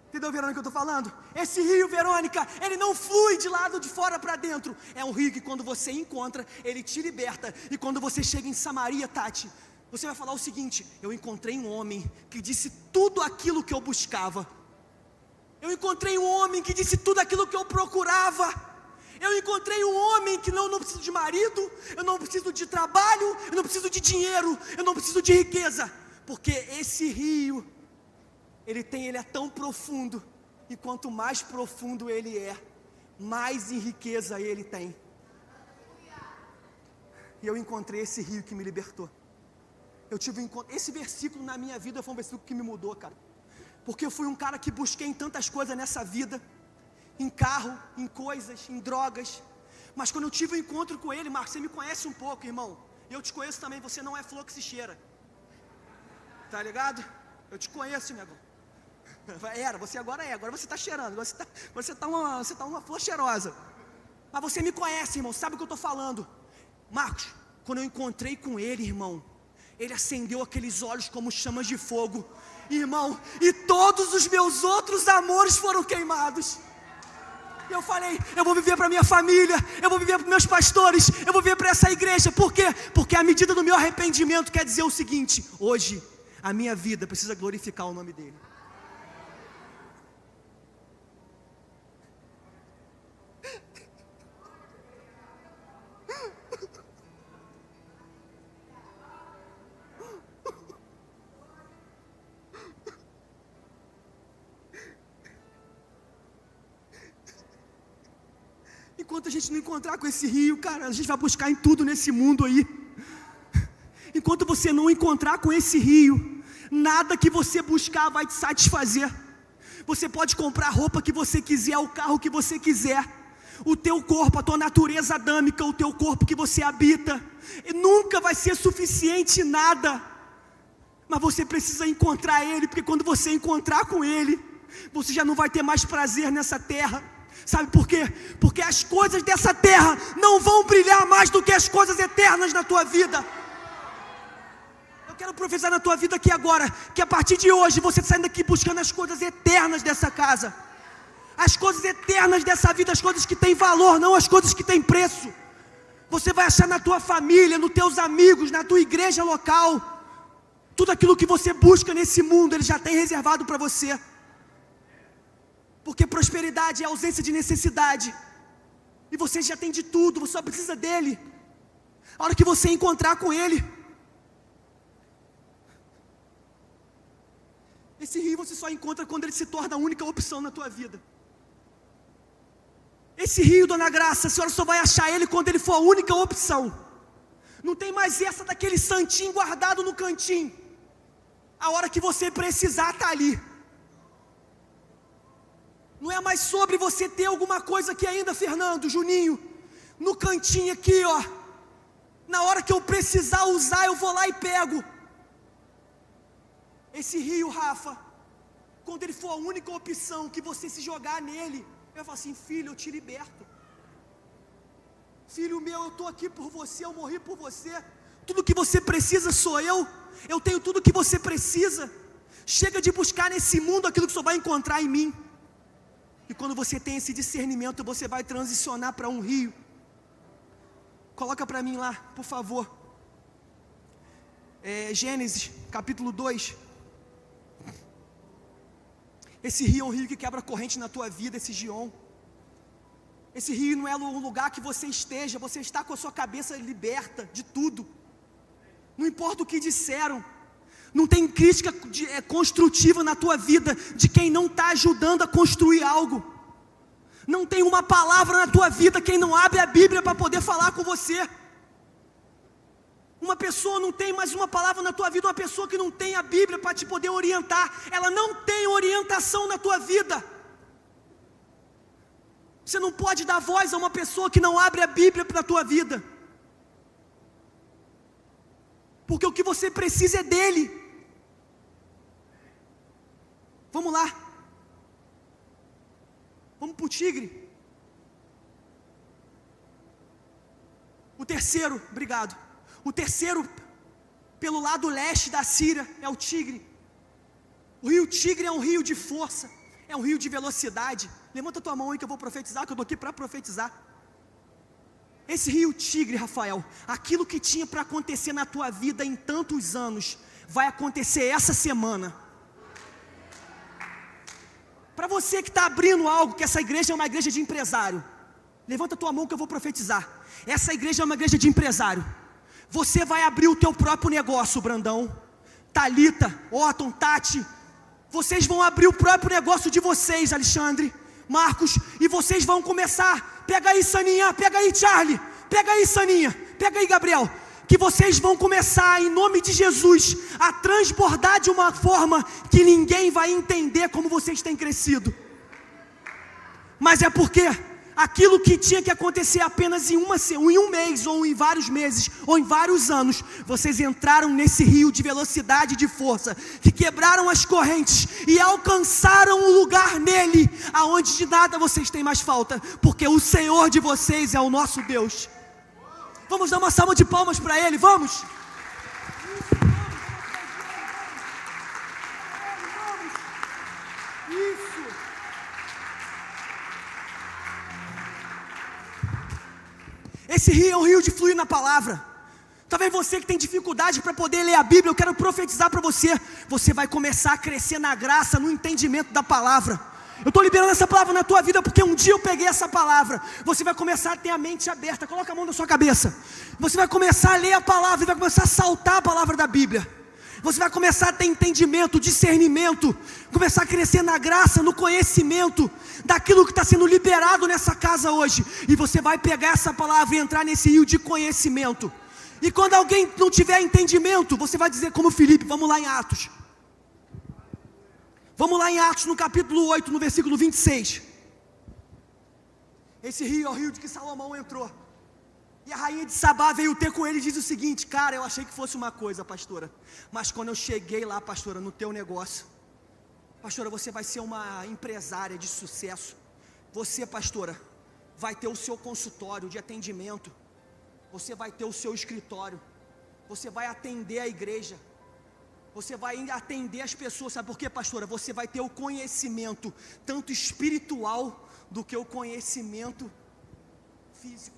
Entendeu, Verônica, o que eu estou falando? Esse rio, Verônica, ele não flui de lado de fora para dentro. É um rio que quando você encontra, ele te liberta. E quando você chega em Samaria, Tati, você vai falar o seguinte: eu encontrei um homem que disse tudo aquilo que eu buscava. Eu encontrei um homem que disse tudo aquilo que eu procurava. Eu encontrei um homem que não preciso de marido, eu não preciso de trabalho, eu não preciso de dinheiro, eu não preciso de riqueza. Porque esse rio, ele é tão profundo, e quanto mais profundo ele é, mais em riqueza ele tem. E eu encontrei esse rio que me libertou. Esse versículo na minha vida foi um versículo que me mudou, cara. Porque eu fui um cara que busquei em tantas coisas nessa vida, em carro, em coisas, em drogas. Mas quando eu tive um encontro com ele, Marcos, você me conhece um pouco, irmão. Eu te conheço também, você não é flor que se cheira. Tá ligado? Eu te conheço, negão. Você agora você está cheirando, você tá uma flor cheirosa. Mas você me conhece, irmão, sabe o que eu estou falando. Marcos, quando eu encontrei com ele, irmão, ele acendeu aqueles olhos como chamas de fogo, irmão, e todos os meus outros amores foram queimados. Eu falei: eu vou viver para minha família, eu vou viver para meus pastores, eu vou viver para essa igreja. Por quê? Porque a medida do meu arrependimento quer dizer o seguinte: hoje a minha vida precisa glorificar o nome dele. Enquanto a gente não encontrar com esse rio, cara, a gente vai buscar em tudo nesse mundo aí. Enquanto você não encontrar com esse rio, nada que você buscar vai te satisfazer. Você pode comprar a roupa que você quiser, o carro que você quiser, o teu corpo, a tua natureza adâmica, o teu corpo que você habita, e nunca vai ser suficiente nada. Mas você precisa encontrar ele, porque quando você encontrar com ele, você já não vai ter mais prazer nessa terra. Sabe por quê? Porque as coisas dessa terra não vão brilhar mais do que as coisas eternas na tua vida. Eu quero profetizar na tua vida aqui agora, que a partir de hoje você está saindo aqui buscando as coisas eternas dessa casa, as coisas eternas dessa vida, as coisas que têm valor, não as coisas que têm preço. Você vai achar na tua família, nos teus amigos, na tua igreja local, tudo aquilo que você busca nesse mundo, ele já tem reservado para você. Porque prosperidade é ausência de necessidade, e você já tem de tudo, você só precisa dele. A hora que você encontrar com ele, esse rio você só encontra quando ele se torna a única opção na tua vida. Esse rio, dona Graça, a senhora só vai achar ele quando ele for a única opção. Não tem mais essa daquele santinho guardado no cantinho. A hora que você precisar, está ali. Não é mais sobre você ter alguma coisa aqui ainda, Fernando, Juninho, no cantinho aqui, ó. Na hora que eu precisar usar, eu vou lá e pego. Esse rio, Rafa, quando ele for a única opção, que você se jogar nele, eu falo assim: filho, eu te liberto. Filho meu, eu estou aqui por você, eu morri por você. Tudo que você precisa sou eu tenho tudo que você precisa. Chega de buscar nesse mundo aquilo que só vai encontrar em mim. E quando você tem esse discernimento, você vai transicionar para um rio. Coloca para mim lá, por favor. Gênesis, capítulo 2. Esse rio é um rio que quebra corrente na tua vida, esse Gion. Esse rio não é o lugar que você esteja, você está com a sua cabeça liberta de tudo. Não importa o que disseram. Não tem crítica construtiva na tua vida de quem não está ajudando a construir algo. Não tem uma palavra na tua vida quem não abre a Bíblia para poder falar com você. Uma pessoa não tem mais uma palavra na tua vida, uma pessoa que não tem a Bíblia para te poder orientar, ela não tem orientação na tua vida. Você não pode dar voz a uma pessoa que não abre a Bíblia para a tua vida. Porque o que você precisa é dele. Vamos lá. Vamos para o tigre. O terceiro, obrigado. O terceiro, pelo lado leste da Síria, é o Tigre. O rio Tigre é um rio de força, é um rio de velocidade. Levanta tua mão aí que eu vou profetizar, que eu estou aqui para profetizar. Esse rio Tigre, Rafael, aquilo que tinha para acontecer na tua vida em tantos anos, vai acontecer essa semana. Para você que está abrindo algo, que essa igreja é uma igreja de empresário, levanta tua mão que eu vou profetizar. Essa igreja é uma igreja de empresário. Você vai abrir o teu próprio negócio, Brandão, Thalita, Otton, Tati. Vocês vão abrir o próprio negócio de vocês, Alexandre, Marcos, e vocês vão começar. Pega aí, Saninha, pega aí, Charlie, pega aí, Saninha, pega aí, Gabriel. Que vocês vão começar, em nome de Jesus, a transbordar de uma forma que ninguém vai entender como vocês têm crescido. Mas é porque aquilo que tinha que acontecer apenas em um mês, ou em vários meses, ou em vários anos, vocês entraram nesse rio de velocidade e de força, que quebraram as correntes e alcançaram um lugar nele, aonde de nada vocês têm mais falta, porque o Senhor de vocês é o nosso Deus. Vamos dar uma salva de palmas para Ele, vamos? Esse rio é um rio de fluir na palavra. Talvez você que tem dificuldade para poder ler a Bíblia, eu quero profetizar para você. Você vai começar a crescer na graça, no entendimento da palavra. Eu estou liberando essa palavra na tua vida porque um dia eu peguei essa palavra. Você vai começar a ter a mente aberta. Coloca a mão na sua cabeça. Você vai começar a ler a palavra e vai começar a saltar a palavra da Bíblia. Você vai começar a ter entendimento, discernimento, começar a crescer na graça, no conhecimento daquilo que está sendo liberado nessa casa hoje. E você vai pegar essa palavra e entrar nesse rio de conhecimento. E quando alguém não tiver entendimento, você vai dizer como Filipe. Vamos lá em Atos. Vamos lá em Atos no capítulo 8, no versículo 26. Esse rio é o rio de que Salomão entrou. E a rainha de Sabá veio ter com ele e diz o seguinte: cara, eu achei que fosse uma coisa, pastora, mas quando eu cheguei lá, pastora, no teu negócio, pastora, você vai ser uma empresária de sucesso. Você, pastora, vai ter o seu consultório de atendimento. Você vai ter o seu escritório. Você vai atender a igreja. Você vai atender as pessoas. Sabe por quê, pastora? Você vai ter o conhecimento, tanto espiritual, do que o conhecimento físico.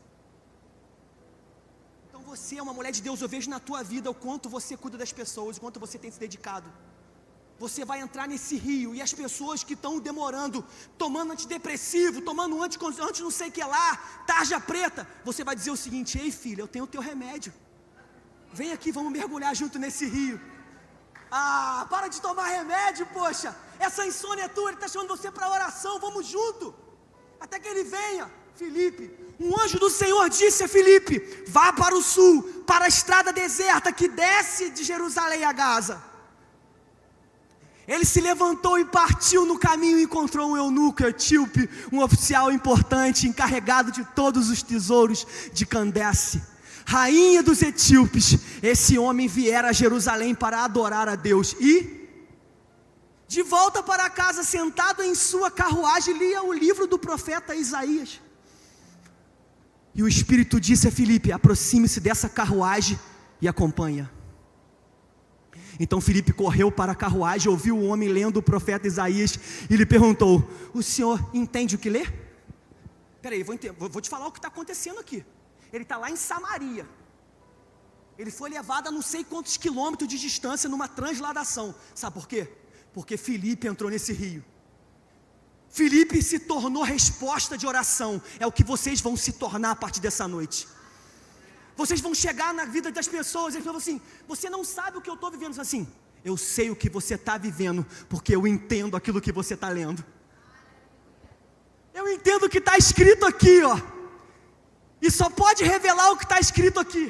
Então você é uma mulher de Deus. Eu vejo na tua vida o quanto você cuida das pessoas, o quanto você tem se dedicado. Você vai entrar nesse rio, e as pessoas que estão demorando, tomando antidepressivo, tomando anti não sei o que lá, tarja preta, você vai dizer o seguinte: ei filha, eu tenho o teu remédio, vem aqui, vamos mergulhar junto nesse rio. Ah, para de tomar remédio, poxa, essa insônia é tua, ele está chamando você para oração, vamos junto, até que ele venha. Filipe, um anjo do Senhor disse a Filipe: vá para o sul, para a estrada deserta que desce de Jerusalém a Gaza. Ele se levantou e partiu no caminho e encontrou um eunuco etíope, um oficial importante, encarregado de todos os tesouros de Candace, rainha dos etíopes. Esse homem viera a Jerusalém para adorar a Deus e, de volta para casa, sentado em sua carruagem, lia o livro do profeta Isaías. E o Espírito disse a Filipe: aproxime-se dessa carruagem e acompanha. Então Filipe correu para a carruagem, ouviu o homem lendo o profeta Isaías e lhe perguntou: o senhor entende o que lê? Peraí, vou te falar o que está acontecendo aqui. Ele está lá em Samaria. Ele foi levado a não sei quantos quilômetros de distância numa transladação. Sabe por quê? Porque Filipe entrou nesse rio. Filipe se tornou resposta de oração. É o que vocês vão se tornar a partir dessa noite. Vocês vão chegar na vida das pessoas e eles falam assim: você não sabe o que eu estou vivendo. Assim, eu sei o que você está vivendo, porque eu entendo aquilo que você está lendo. Eu entendo o que está escrito aqui, ó. E só pode revelar o que está escrito aqui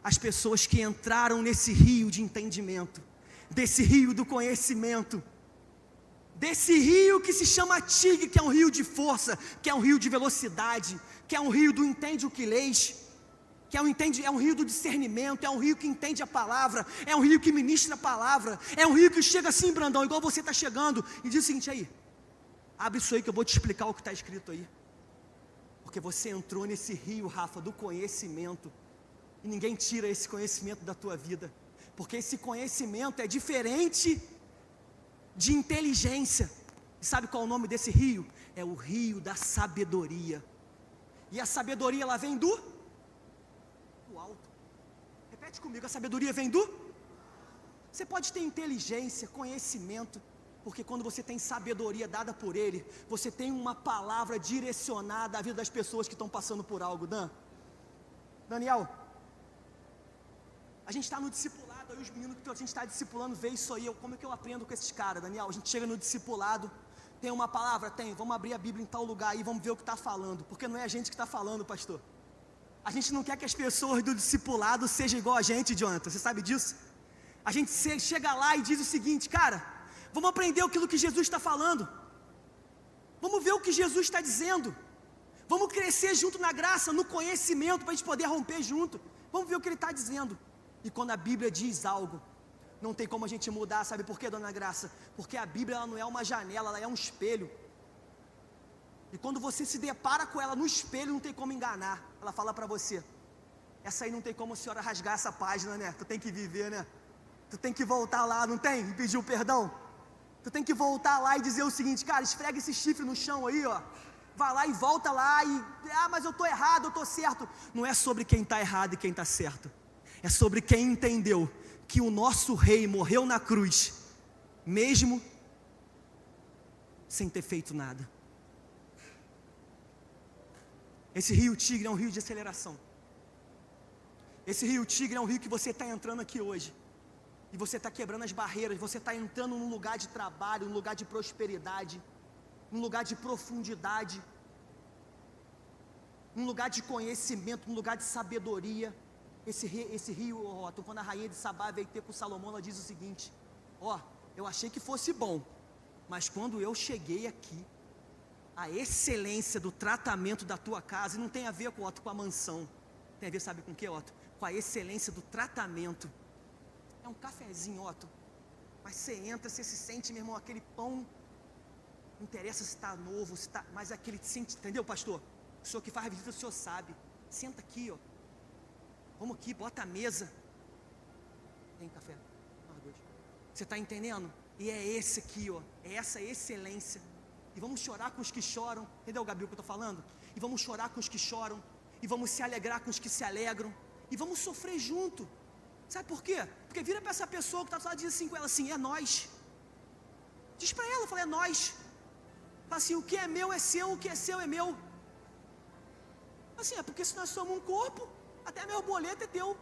as pessoas que entraram nesse rio de entendimento, desse rio do conhecimento, desse rio que se chama Tigre, que é um rio de força, que é um rio de velocidade, que é um rio do entende o que lês, que é um rio do discernimento, é um rio que entende a palavra, é um rio que ministra a palavra, é um rio que chega assim, Brandão, igual você está chegando, e diz o seguinte aí, abre isso aí que eu vou te explicar o que está escrito aí, porque você entrou nesse rio, Rafa, do conhecimento, e ninguém tira esse conhecimento da tua vida, porque esse conhecimento é diferente de inteligência. E sabe qual é o nome desse rio? É o rio da sabedoria. E a sabedoria, ela vem do alto. Repete comigo, a sabedoria vem do? Você pode ter inteligência, conhecimento, porque quando você tem sabedoria dada por Ele, você tem uma palavra direcionada à vida das pessoas que estão passando por algo. Daniel, a gente está no discipulado, aí os meninos que a gente está discipulando, vê isso aí, como é que eu aprendo com esses caras, Daniel? A gente chega no discipulado, tem uma palavra? Tem, vamos abrir a Bíblia em tal lugar aí, vamos ver o que está falando, porque não é a gente que está falando, pastor. A gente não quer que as pessoas do discipulado sejam igual a gente, Jonathan, você sabe disso? A gente chega lá e diz o seguinte, cara, vamos aprender aquilo que Jesus está falando, vamos ver o que Jesus está dizendo, vamos crescer junto na graça, no conhecimento, para a gente poder romper junto, vamos ver o que Ele está dizendo. E quando a Bíblia diz algo, não tem como a gente mudar, sabe por quê, dona Graça? Porque a Bíblia, ela não é uma janela, ela é um espelho. E quando você se depara com ela no espelho, não tem como enganar. Ela fala para você, essa aí não tem como a senhora rasgar essa página, né? Tu tem que viver, né? Tu tem que voltar lá, não tem? E pedir o perdão. Tu tem que voltar lá e dizer o seguinte, cara, esfrega esse chifre no chão aí, ó. Vai lá e volta lá e, mas eu estou errado, eu estou certo. Não é sobre quem está errado e quem está certo. É sobre quem entendeu que o nosso rei morreu na cruz, mesmo sem ter feito nada. Esse rio Tigre é um rio de aceleração. Esse rio Tigre é um rio que você está entrando aqui hoje. E você está quebrando as barreiras, você está entrando num lugar de trabalho, num lugar de prosperidade, num lugar de profundidade, num lugar de conhecimento, num lugar de sabedoria. Esse rio, quando a rainha de Sabá veio ter com Salomão, ela diz o seguinte, eu achei que fosse bom, mas quando eu cheguei aqui, a excelência do tratamento da tua casa, e não tem a ver com a mansão, tem a ver, sabe com o que, Otto? Com a excelência do tratamento. É um cafezinho, Otto, mas você entra, você se sente, meu irmão, aquele pão, não interessa se está novo, se está, mas aquele, entendeu, pastor? O senhor que faz a visita, o senhor sabe, senta aqui, ó. Vamos aqui, bota a mesa. Tem café? Nós dois. Você está entendendo? E é esse aqui, ó. É essa excelência. E vamos chorar com os que choram. Entendeu, Gabi, o que eu estou falando? E vamos chorar com os que choram. E vamos se alegrar com os que se alegram. E vamos sofrer junto. Sabe por quê? Porque vira para essa pessoa que está falando, diz assim com ela assim, é nós. Diz para ela, fala, é nós. Fala assim, o que é meu é seu, o que é seu é meu. Assim, é porque se nós somos um corpo, até meu boleto é teu.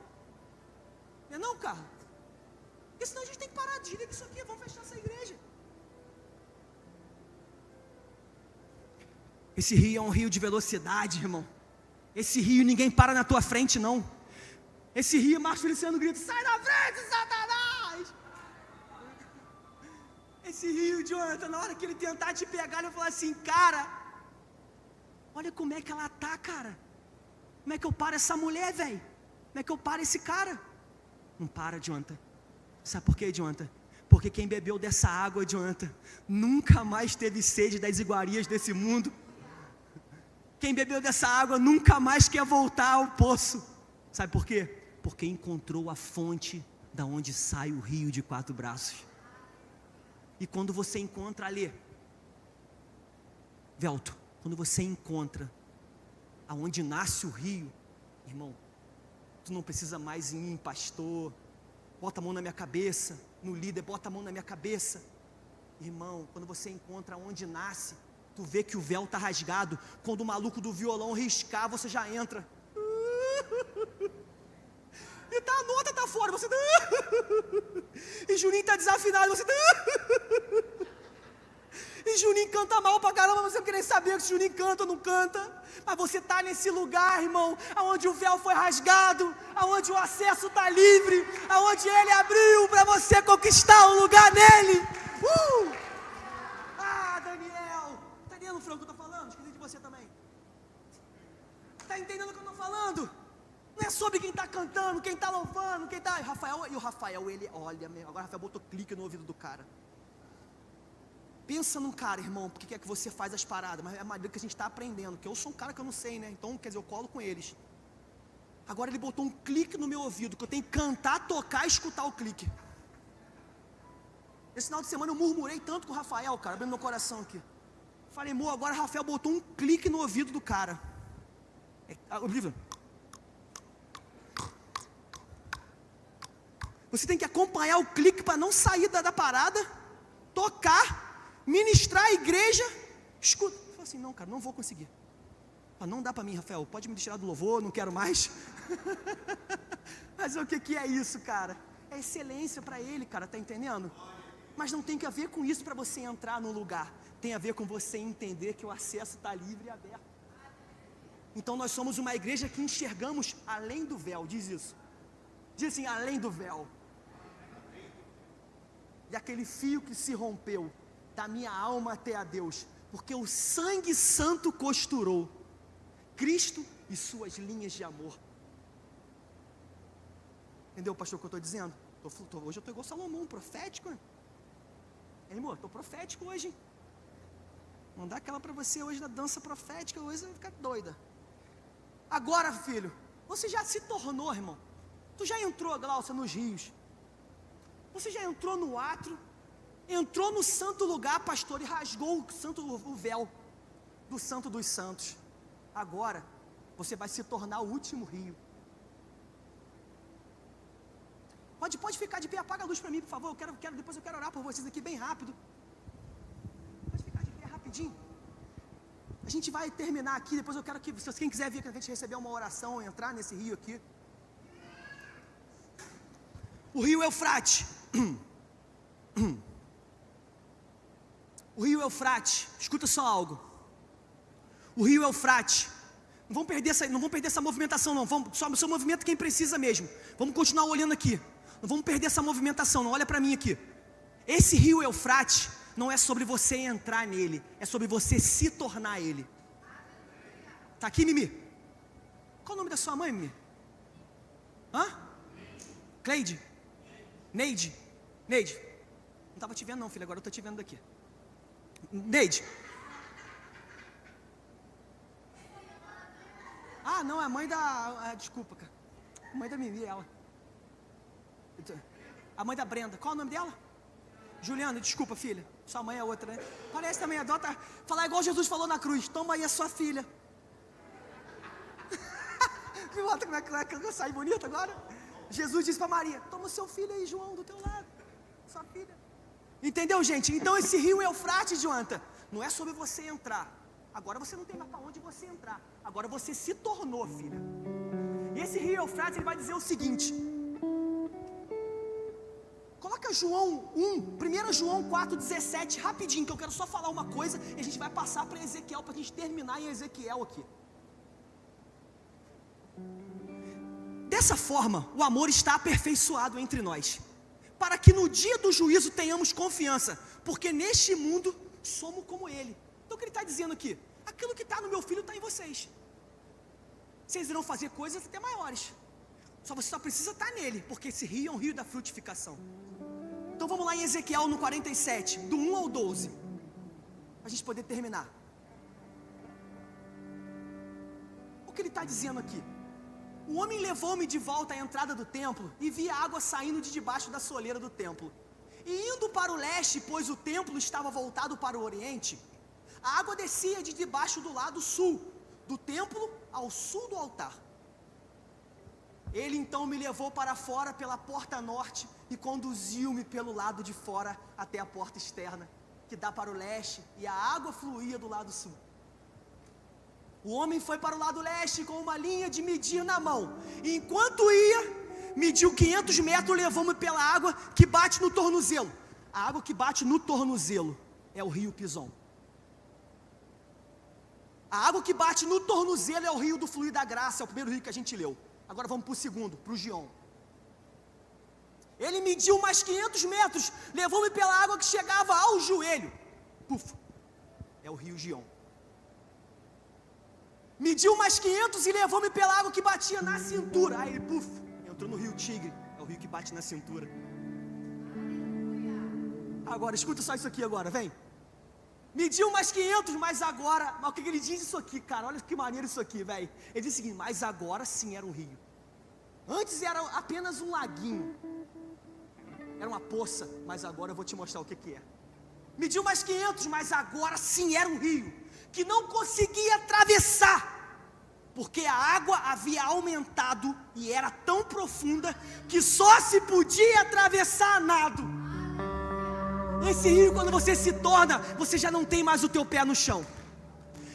Não é não, cara? Porque senão a gente tem que parar de rir disso aqui. Vamos fechar essa igreja. Esse rio é um rio de velocidade, irmão. Esse rio ninguém para na tua frente, não. Esse rio, Marcos Feliciano grita, sai da frente, Satanás! Esse rio, Jonathan, na hora que ele tentar te pegar, ele vai falar assim, cara, olha como é que ela tá, cara. Como é que eu paro essa mulher, velho? Como é que eu paro esse cara? Não para, Jonathan. Sabe por quê, Jonathan? Porque quem bebeu dessa água, Jonathan, nunca mais teve sede das iguarias desse mundo. Quem bebeu dessa água nunca mais quer voltar ao poço. Sabe por quê? Porque encontrou a fonte da onde sai o rio de 4 braços. E quando você encontra ali, Velto, quando você encontra aonde nasce o rio, irmão, tu não precisa mais ir em pastor, bota a mão na minha cabeça, no líder, bota a mão na minha cabeça. Irmão, quando você encontra onde nasce, tu vê que o véu está rasgado. Quando o maluco do violão riscar, você já entra. E tá, a nota tá fora, você e Juninho tá desafinado, você E Juninho canta mal pra caramba, você não quer nem saber se Juninho canta ou não canta. Mas você está nesse lugar, irmão, onde o véu foi rasgado, onde o acesso está livre, onde Ele abriu para você conquistar um lugar nele. Ah, Daniel, está entendendo, Franco, o que eu estou falando? Esqueci de você também. Está entendendo o que eu estou falando? Não é sobre quem está cantando, quem está louvando, quem está... E o Rafael, ele olha mesmo. Agora o Rafael botou clique no ouvido do cara. Pensa num cara, irmão, porque quer que você faz as paradas, mas é a maneira que a gente está aprendendo, que eu sou um cara que eu não sei, né? Então, quer dizer, eu colo com eles. Agora ele botou um clique no meu ouvido, que eu tenho que cantar, tocar e escutar o clique. Esse final de semana eu murmurei tanto com o Rafael, cara, abrindo meu coração aqui. Falei, amor, agora o Rafael botou um clique no ouvido do cara. O livro. Você tem que acompanhar o clique para não sair da parada, tocar, ministrar a igreja, escuta. Eu falei assim, não, cara, não vou conseguir. Não dá para mim, Rafael, pode me tirar do louvor, não quero mais. Mas o que é isso, cara? É excelência para ele, cara, tá entendendo? Mas não tem que ver com isso para você entrar no lugar. Tem a ver com você entender que o acesso está livre e aberto. Então nós somos uma igreja que enxergamos além do véu, diz isso. Diz assim, além do véu. E aquele fio que se rompeu da minha alma até a Deus, porque o sangue santo costurou Cristo e suas linhas de amor. Entendeu, pastor, o que eu estou dizendo? Hoje eu estou igual Salomão, profético, né? Irmão, estou profético hoje, hein? Mandar aquela para você hoje na dança profética, hoje você vai ficar doida. Agora, filho, você já se tornou, irmão. Tu já entrou, Glaucia, nos rios. Você já entrou no átrio, entrou no santo lugar, pastor, e rasgou o véu do santo dos santos. Agora, você vai se tornar o último rio. Pode ficar de pé, apaga a luz para mim, por favor. Depois eu quero orar por vocês aqui bem rápido. Pode ficar de pé rapidinho. A gente vai terminar aqui, depois eu quero que, se quem quiser vir, que a gente receber uma oração, entrar nesse rio aqui. O rio Eufrate. O rio Eufrate, escuta só algo. O rio Eufrate. Não vamos perder essa movimentação não. Só movimenta quem precisa mesmo. Vamos continuar olhando aqui. Não vamos perder essa movimentação, não. Olha para mim aqui. Esse rio Eufrate não é sobre você entrar nele, é sobre você se tornar ele. Tá aqui, Mimi? Qual o nome da sua mãe, Mimi? Hã? Cleide? Neide? Neide? Não estava te vendo não, filha, agora eu estou te vendo daqui. Neide? Ah, não, é a mãe da... desculpa, cara. A mãe da Mimi, ela. A mãe da Brenda. Qual o nome dela? Juliana, desculpa, filha. Sua mãe é outra, né? Parece também, adota. Falar igual Jesus falou na cruz. Toma aí a sua filha. Me mostra como é que eu saio bonito agora. Jesus disse para Maria, toma o seu filho aí, João, do teu lado. Sua filha. Entendeu, gente? Então esse rio Eufrate, Jonathan, não é sobre você entrar. Agora você não tem mais para onde você entrar. Agora você se tornou, filha. E esse rio Eufrate, ele vai dizer o seguinte. Coloca João 1, 1 João 4,17, rapidinho, que eu quero só falar uma coisa, e a gente vai passar para Ezequiel, para a gente terminar em Ezequiel aqui. Dessa forma, o amor está aperfeiçoado entre nós, para que no dia do juízo tenhamos confiança, porque neste mundo somos como Ele. Então o que Ele está dizendo aqui? Aquilo que está no meu filho está em vocês. Vocês irão fazer coisas até maiores. Você só precisa estar nele, porque esse rio é um rio da frutificação. Então vamos lá em Ezequiel no 47, do 1 ao 12, para a gente poder terminar. O que ele está dizendo aqui? O homem levou-me de volta à entrada do templo e vi a água saindo de debaixo da soleira do templo. E indo para o leste, pois o templo estava voltado para o oriente, a água descia de debaixo do lado sul, do templo ao sul do altar. Ele então me levou para fora pela porta norte e conduziu-me pelo lado de fora até a porta externa, que dá para o leste, e a água fluía do lado sul. O homem foi para o lado leste com uma linha de medir na mão, e enquanto ia, mediu 500 metros, levou-me pela água que bate no tornozelo. A água que bate no tornozelo é o rio Pison. A água que bate no tornozelo é o rio do fluir da graça, é o primeiro rio que a gente leu. Agora vamos para o segundo, para o Gion. Ele mediu mais 500 metros, levou-me pela água que chegava ao joelho. Puf, é o rio Gion. Mediu mais 500 e levou-me pela água que batia na cintura. Aí ele, puf, entrou no rio Tigre, é o rio que bate na cintura. Agora, escuta só isso aqui agora, vem. Mediu mais 500, mas agora... Mas o que ele diz isso aqui, cara? Olha que maneiro isso aqui, velho. Ele diz o seguinte, mas agora sim era um rio. Antes era apenas um laguinho. Era uma poça, mas agora eu vou te mostrar o que é. Mediu mais 500, mas agora sim era um rio, que não conseguia atravessar, porque a água havia aumentado e era tão profunda, que só se podia atravessar a nado. Esse rio, quando você se torna, você já não tem mais o teu pé no chão.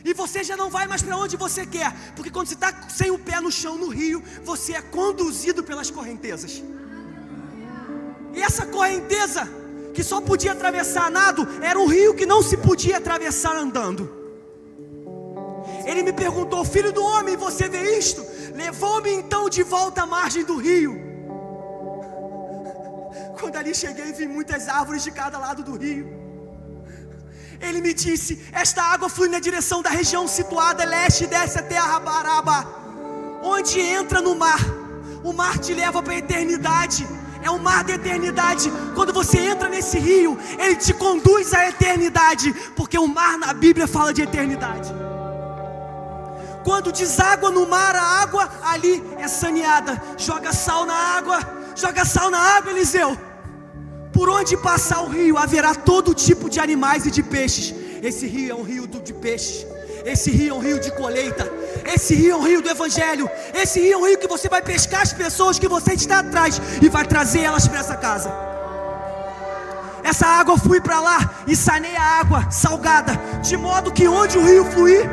E você já não vai mais para onde você quer, porque quando você está sem o pé no chão no rio, você é conduzido pelas correntezas. E essa correnteza, que só podia atravessar a nado, era um rio que não se podia atravessar andando. Ele me perguntou, filho do homem, você vê isto? Levou-me então de volta à margem do rio. Quando ali cheguei, vi muitas árvores de cada lado do rio. Ele me disse, esta água flui na direção da região situada leste e desce até a Rabaraba, onde entra no mar. O mar te leva para a eternidade. É o mar da eternidade. Quando você entra nesse rio, ele te conduz à eternidade, porque o mar na Bíblia fala de eternidade. Quando deságua no mar a água, ali é saneada. Joga sal na água, Eliseu. Por onde passar o rio, haverá todo tipo de animais e de peixes. Esse rio é um rio de peixes. Esse rio é um rio de colheita. Esse rio é um rio do evangelho. Esse rio é um rio que você vai pescar as pessoas que você está atrás e vai trazer elas para essa casa. Essa água flui para lá e saneia a água salgada, de modo que onde o rio fluir,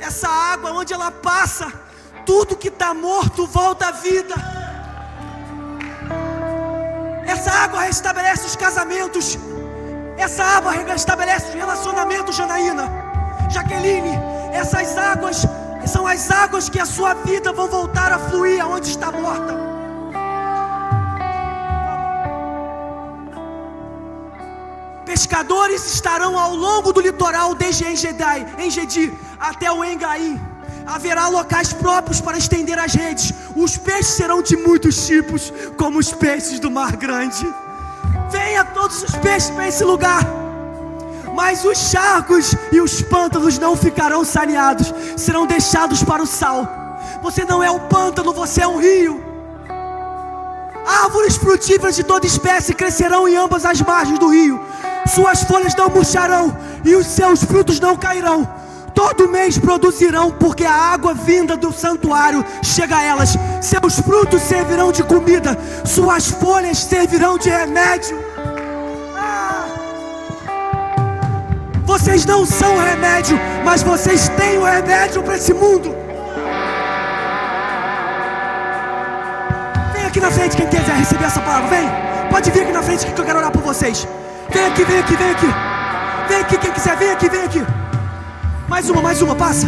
essa água, onde ela passa, tudo que está morto volta à vida. Essa água restabelece os casamentos. Essa água restabelece os relacionamentos, Janaína, Jaqueline. Essas águas são as águas que a sua vida vão voltar a fluir aonde está morta. Pescadores estarão ao longo do litoral desde Engedi até o Engaim. Haverá locais próprios para estender as redes. Os peixes serão de muitos tipos, como os peixes do Mar Grande. Venha todos os peixes para esse lugar. Mas os charcos e os pântanos não ficarão saneados, serão deixados para o sal. Você não é um pântano, você é um rio. Árvores frutíferas de toda espécie crescerão em ambas as margens do rio. Suas folhas não murcharão e os seus frutos não cairão. Todo mês produzirão, porque a água vinda do santuário chega a elas. Seus frutos servirão de comida, suas folhas servirão de remédio. Vocês não são remédio, mas vocês têm o remédio para esse mundo. Vem aqui na frente quem quiser receber essa palavra, vem. Pode vir aqui na frente que eu quero orar por vocês. Vem aqui, vem aqui, vem aqui. Vem aqui quem quiser, vem aqui, vem aqui. Mais uma, passa.